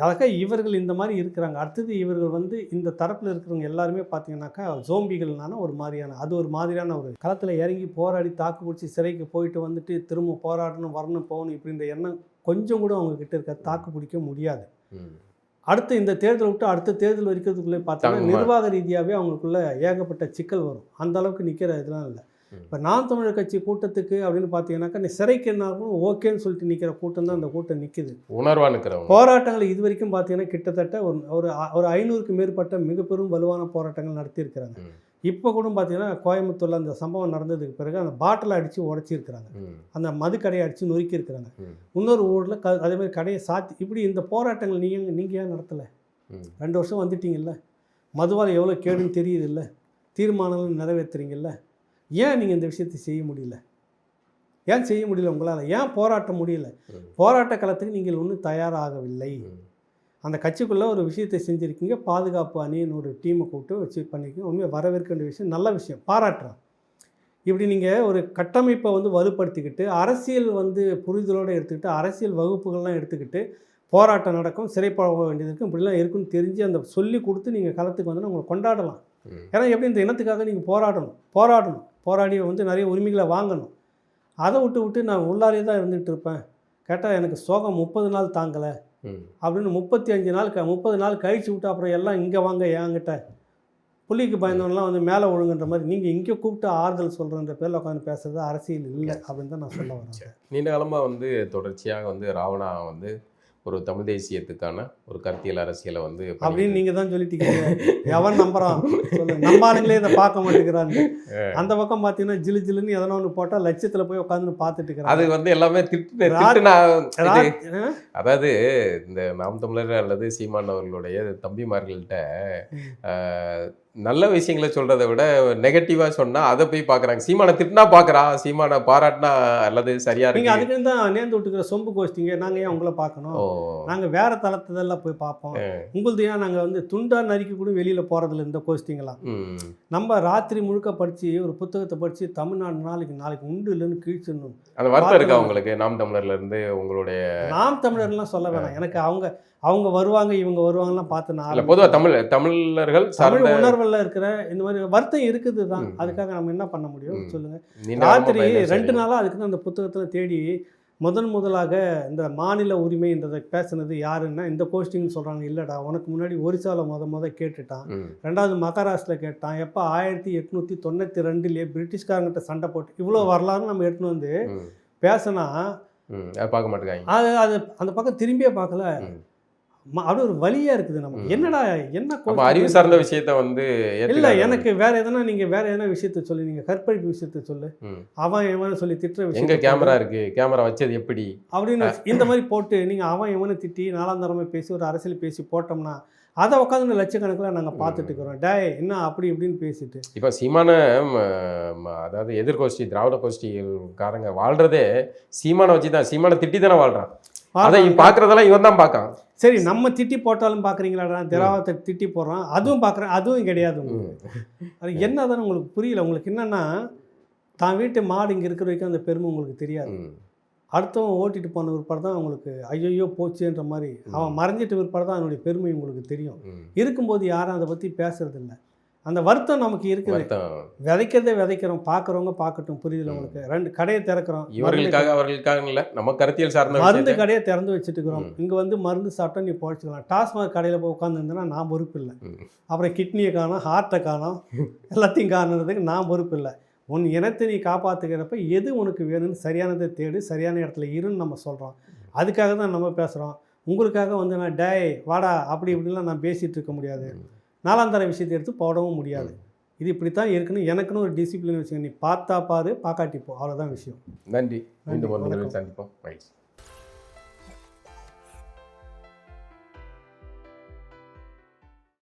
அதாக இவர்கள் இந்த மாதிரி இருக்கிறாங்க. அடுத்தது இவர்கள் வந்து இந்த தரப்பில் இருக்கிறவங்க எல்லாருமே பார்த்தீங்கன்னாக்கா ஜோம்பிகள்னால ஒரு மாதிரியான, அது ஒரு மாதிரியான ஒரு களத்தில் இறங்கி போராடி தாக்கு பிடிச்சி சிறைக்கு போயிட்டு வந்துட்டு திரும்ப போராடணும், வரணும், போகணும் இப்படின்ற எண்ணம் கொஞ்சம் கூட அவங்க கிட்ட இருக்க. தாக்கு பிடிக்க முடியாது. அடுத்து இந்த தேர்தலை விட்டு அடுத்த தேர்தல் வரைக்கிறதுக்குள்ளே பார்த்தீங்கன்னா நிர்வாக ரீதியாகவே அவங்களுக்குள்ள ஏகப்பட்ட சிக்கல் வரும். அந்த அளவுக்கு நிற்கிற இதெல்லாம் இல்லை. இப்போ நாம் தமிழர் கட்சி கூட்டத்துக்கு அப்படின்னு பார்த்தீங்கன்னாக்கா நீ சிறைக்கு என்னாலும் ஓகேன்னு சொல்லிட்டு நிற்கிற கூட்டம் தான் அந்த கூட்டம் நிற்குது. உணர்வாக நிற்கிறவங்க போராட்டங்கள் இது வரைக்கும் பார்த்தீங்கன்னா கிட்டத்தட்ட ஒரு 500க்கு மேற்பட்ட மிக பெரும் வலுவான போராட்டங்கள் நடத்தியிருக்கிறாங்க. இப்போ கூட பார்த்தீங்கன்னா கோயம்புத்தூரில் அந்த சம்பவம் நடந்ததுக்கு பிறகு அந்த பாட்டிலை அடித்து உடச்சிருக்கிறாங்க, அந்த மது கடையை அடித்து நொறுக்கியிருக்கிறாங்க. இன்னொரு ஊரில் அதேமாதிரி கடையை சாத்தி. இப்படி இந்த போராட்டங்கள் நீங்கள் ஏன் நடத்தலை? 2 வருஷம் வந்துட்டீங்கல்ல, மதுவால் எவ்வளோ கேடுன்னு தெரியுது இல்லை, தீர்மானங்கள் நிறைவேற்றுறீங்கல்ல, ஏன் நீங்கள் இந்த விஷயத்தை செய்ய முடியல? ஏன் செய்ய முடியல உங்களால்? ஏன் போராட்ட முடியல? போராட்ட களத்துக்கு நீங்கள் ஒன்றும் தயாராகவில்லை. அந்த கட்சிக்குள்ளே ஒரு விஷயத்தை செஞ்சுருக்கீங்க, பாதுகாப்பு அணின்னு ஒரு டீமை கூப்பிட்டு வச்சு பண்ணியிருக்கீங்க. உண்மையாக வரவேற்க வேண்டிய விஷயம், நல்ல விஷயம், பாராட்டுறேன். இப்படி நீங்கள் ஒரு கட்டமைப்பை வந்து வலுப்படுத்திக்கிட்டு அரசியல் வந்து புரிதலோடு எடுத்துக்கிட்டு அரசியல் வகுப்புகள்லாம் எடுத்துக்கிட்டு போராட்டம் நடக்கும், சிறைப்பழக வேண்டியது இருக்கும், இப்படிலாம் இருக்குன்னு தெரிஞ்சு அந்த சொல்லி கொடுத்து நீங்கள் களத்துக்கு வந்து உங்களை கொண்டாடலாம். ஏன்னா எப்படி இந்த இனத்துக்காக நீங்கள் போராடி வந்து நிறைய உரிமைகளை வாங்கணும். அதை விட்டு நான் உள்ளாரே தான் இருந்துகிட்டு இருப்பேன். கேட்டால் எனக்கு சோகம் 30 நாள் தாங்கலை அப்படின்னு 30 நாள் கழிச்சு விட்டு அப்புறம் எல்லாம் இங்கே வாங்க என்கிட்ட புள்ளிக்கு பயந்தவங்களாம் வந்து மேலே ஒழுங்குன்ற மாதிரி நீங்கள் இங்கே கூப்பிட்டு ஆறுதல் சொல்கிறன்ற பேரில் உட்காந்து பேசுறது அரசியல் இல்லை அப்படின்னு தான் நான் சொல்ல வரேன். நீண்ட காலமாக வந்து தொடர்ச்சியாக வந்து ராவணா வந்து ஒரு தமிழ் தேசியத்துக்கான ஒரு கருத்தியல் அரசியலை வந்து அப்படின்னு நீங்கள் தான் சொல்லிட்டீங்க. எவன் நம்புறான் நம்பாளுங்களே இதை பார்க்க மாட்டேங்கிறாங்க. அந்த பக்கம் பார்த்தீங்கன்னா ஜிலுன்னு எதனா ஒன்று போட்டால் லட்சத்தில் போய் உட்காந்து பார்த்துட்டு இருக்கிறாங்க. அது வந்து எல்லாமே அதாவது இந்த நாம் தமிழர் அல்லது சீமான் அவர்களுடைய தம்பிமார்கள்ட்ட நல்ல விஷயங்களை சொல்றதை விட நெகட்டிவா சொன்னா அதை போய் பார்க்கறாங்க. சீமானை திட்டினா பார்க்கறான், சீமானை பாராட்டினா அல்லது சரியா நீங்க இருக்கு. அதுக்குன்னு தான் நேர்ந்து விட்டுக்கிற சொம்பு கோஷ்டிங்க, நாங்க ஏன் உங்களை பார்க்கணும்? ஓ நாங்க வேற தளத்துலலாம் போய் பார்ப்போம். உங்களுது ஏன் நாங்க வந்து துண்டா நறுக்கி கூட வெளியில போறதில்ல இந்த கோஷ்டிங்கெல்லாம். ம். நம்ம ராத்திரி முழுக்க படிச்சு ஒரு புத்தகத்தை படிச்சு தமிழ்நாடு நாளைக்கு உண்டு இல்லைன்னு கிழிச்சிடணும். அந்த வருத்தம் இருக்கா உங்களுக்கு? நாம் தமிழர்ல இருந்து உங்களுடைய நாம் தமிழர்லாம் சொல்ல வேணாம். எனக்கு அவங்க வருவாங்க இவங்க வருவாங்கலாம் பார்த்து நான் இல்ல பொதுவா தமிழர்கள் தமிழ் சார்ந்த உணர்வுல இருக்கிற இந்த மாதிரி வருத்தம் இருக்குது தான். ம். அதுக்காக நம்ம என்ன பண்ண முடியும் ம். சொல்லுங்க. நீண்ட காலமா ராத்திரி பயணம் 2 செய்றீங்க. நாளா அதுக்கு தான் அந்த புத்தகத்தில் தேடி முதலாக இந்த மாநில உரிமைன்றதை பேசுனது யாருன்னா இந்த போஸ்டிங்னு சொல்கிறாங்க. இல்லைடா உனக்கு முன்னாடி ஒரிசாவில் முத கேட்டுட்டான். ம். 2வது மகாராஷ்டிரில் கேட்டான். எப்போ 1892 பிரிட்டிஷ்காரங்கிட்ட சண்டை போட்டு இவ்வளோ வரலாறுன்னு நம்ம எடுத்துன்னு வந்து ம். பேசினா ம். அதை பார்க்க மாட்டேங்காங்க. அது அந்த பக்கம் திரும்பியே பார்க்கல. ம். அப்படியே ஒரு வலியா இருக்குது நமக்கு. ம். என்னடா என்ன அப்ப கோஷ்டி அறிவு சார்ந்த விஷயத்த வந்து இல்லை ஏத்துக்காத. எனக்கு நீங்கள் வேற எதனா விஷயத்த சொல்லு. நீங்கள் கற்பழிப்பு விஷயத்த சொல்லு. ம். அவன் இவனை சொல்லி திட்டுற எங்க விஷயம் கேமரா இருக்கு, கேமரா வச்சது எப்படி? அப்படின்னு இந்த மாதிரி போட்டு நீங்கள் அவன் இவனை திட்டி நாலாந்தரமாக பேசி ஒரு அரசியல் பேசி போட்டோம்னா அதை உட்காந்து லட்சக்கணக்கில் நாங்கள் பார்த்துட்டு இருக்கிறோம். டேய் என்ன அப்படி இப்படின்னு பேசிட்டு இப்ப சீமான அதாவது எதிர்கோஷ்டி திராவிட கோஷ்டிக்காரங்க வாழ்றதே சீமானை வச்சுதான். சீமானை திட்டி தானே வாழ்றான். அதை பார்க்கறதெல்லாம் இவன் தான் பார்க்கான். சரி நம்ம திட்டி போட்டாலும் பார்க்குறீங்களாடா? திராவத்தை திட்டி போடுறான் அதுவும் பார்க்குறேன். அதுவும் கிடையாது உங்களுக்கு. அது என்னதானே உங்களுக்கு புரியல. உங்களுக்கு என்னன்னா தான் வீட்டு மாடு இங்கே இருக்கிற வரைக்கும் அந்த பெருமை உங்களுக்கு தெரியாது. ம். அடுத்தவன் ஓட்டிட்டு போன பிற்பாடு தான் உங்களுக்கு ஐயோ போச்சுன்ற மாதிரி அவன் மறைஞ்சிட்டு பிற்பாடு தான் அதனுடைய பெருமை உங்களுக்கு தெரியும். ம். இருக்கும்போது யாரும் அதை பற்றி பேசுறது இல்லை. அந்த வருத்தம் நமக்கு இருக்குது. வருத்தம். விதைக்கிறதே விதைக்கிறோம். பார்க்குறவங்க பார்க்கட்டும். புரியுதுல உங்களுக்கு? 2 கடையை திறக்கிறோம். இவர்களுக்காக அவர்களுக்காக இல்ல, நம்ம கருத்தியல் சார்ந்த மருந்து விஷயத்தை. கடையை திறந்து வச்சுட்டு இருக்கிறோம். ம். இங்கே வந்து மருந்து சாப்பிட்டா நீ பொழைச்சிக்கலாம். டாஸ்மாக் கடையில் போய் உட்காந்துருந்தேன்னா நான் பொறுப்பு இல்லை. ம். அப்புறம் கிட்னியை காணோம், ஹார்ட்டை காணோம், எல்லாத்தையும் காணுறதுக்கு நான் பொறுப்பு இல்லை. உன் இனத்தை நீ காப்பாற்றுக்கிறப்ப எது உனக்கு வேணும்னு சரியானதை தேடு, சரியான இடத்துல இருன்னு நம்ம சொல்கிறோம். அதுக்காக தான் நம்ம பேசுகிறோம். உங்களுக்காக வந்து நான் டேய் வாடா அப்படி இப்படிலாம் நான் பேசிகிட்டு இருக்க முடியாது. நாலாந்தர விஷயத்தை எடுத்து போடவும் முடியாது. இது இப்படி தான் இருக்குன்னு எனக்குன்னு ஒரு டிசிப்ளின் வச்சுங்க. நீ பார்த்தா பாரு, பார்க்காட்டி போ. அவ்வளோதான் விஷயம். நன்றி. மீண்டும் ஒரு வணக்கம். நிகழ்வில் சந்திப்போம். மகிழ்ச்சி.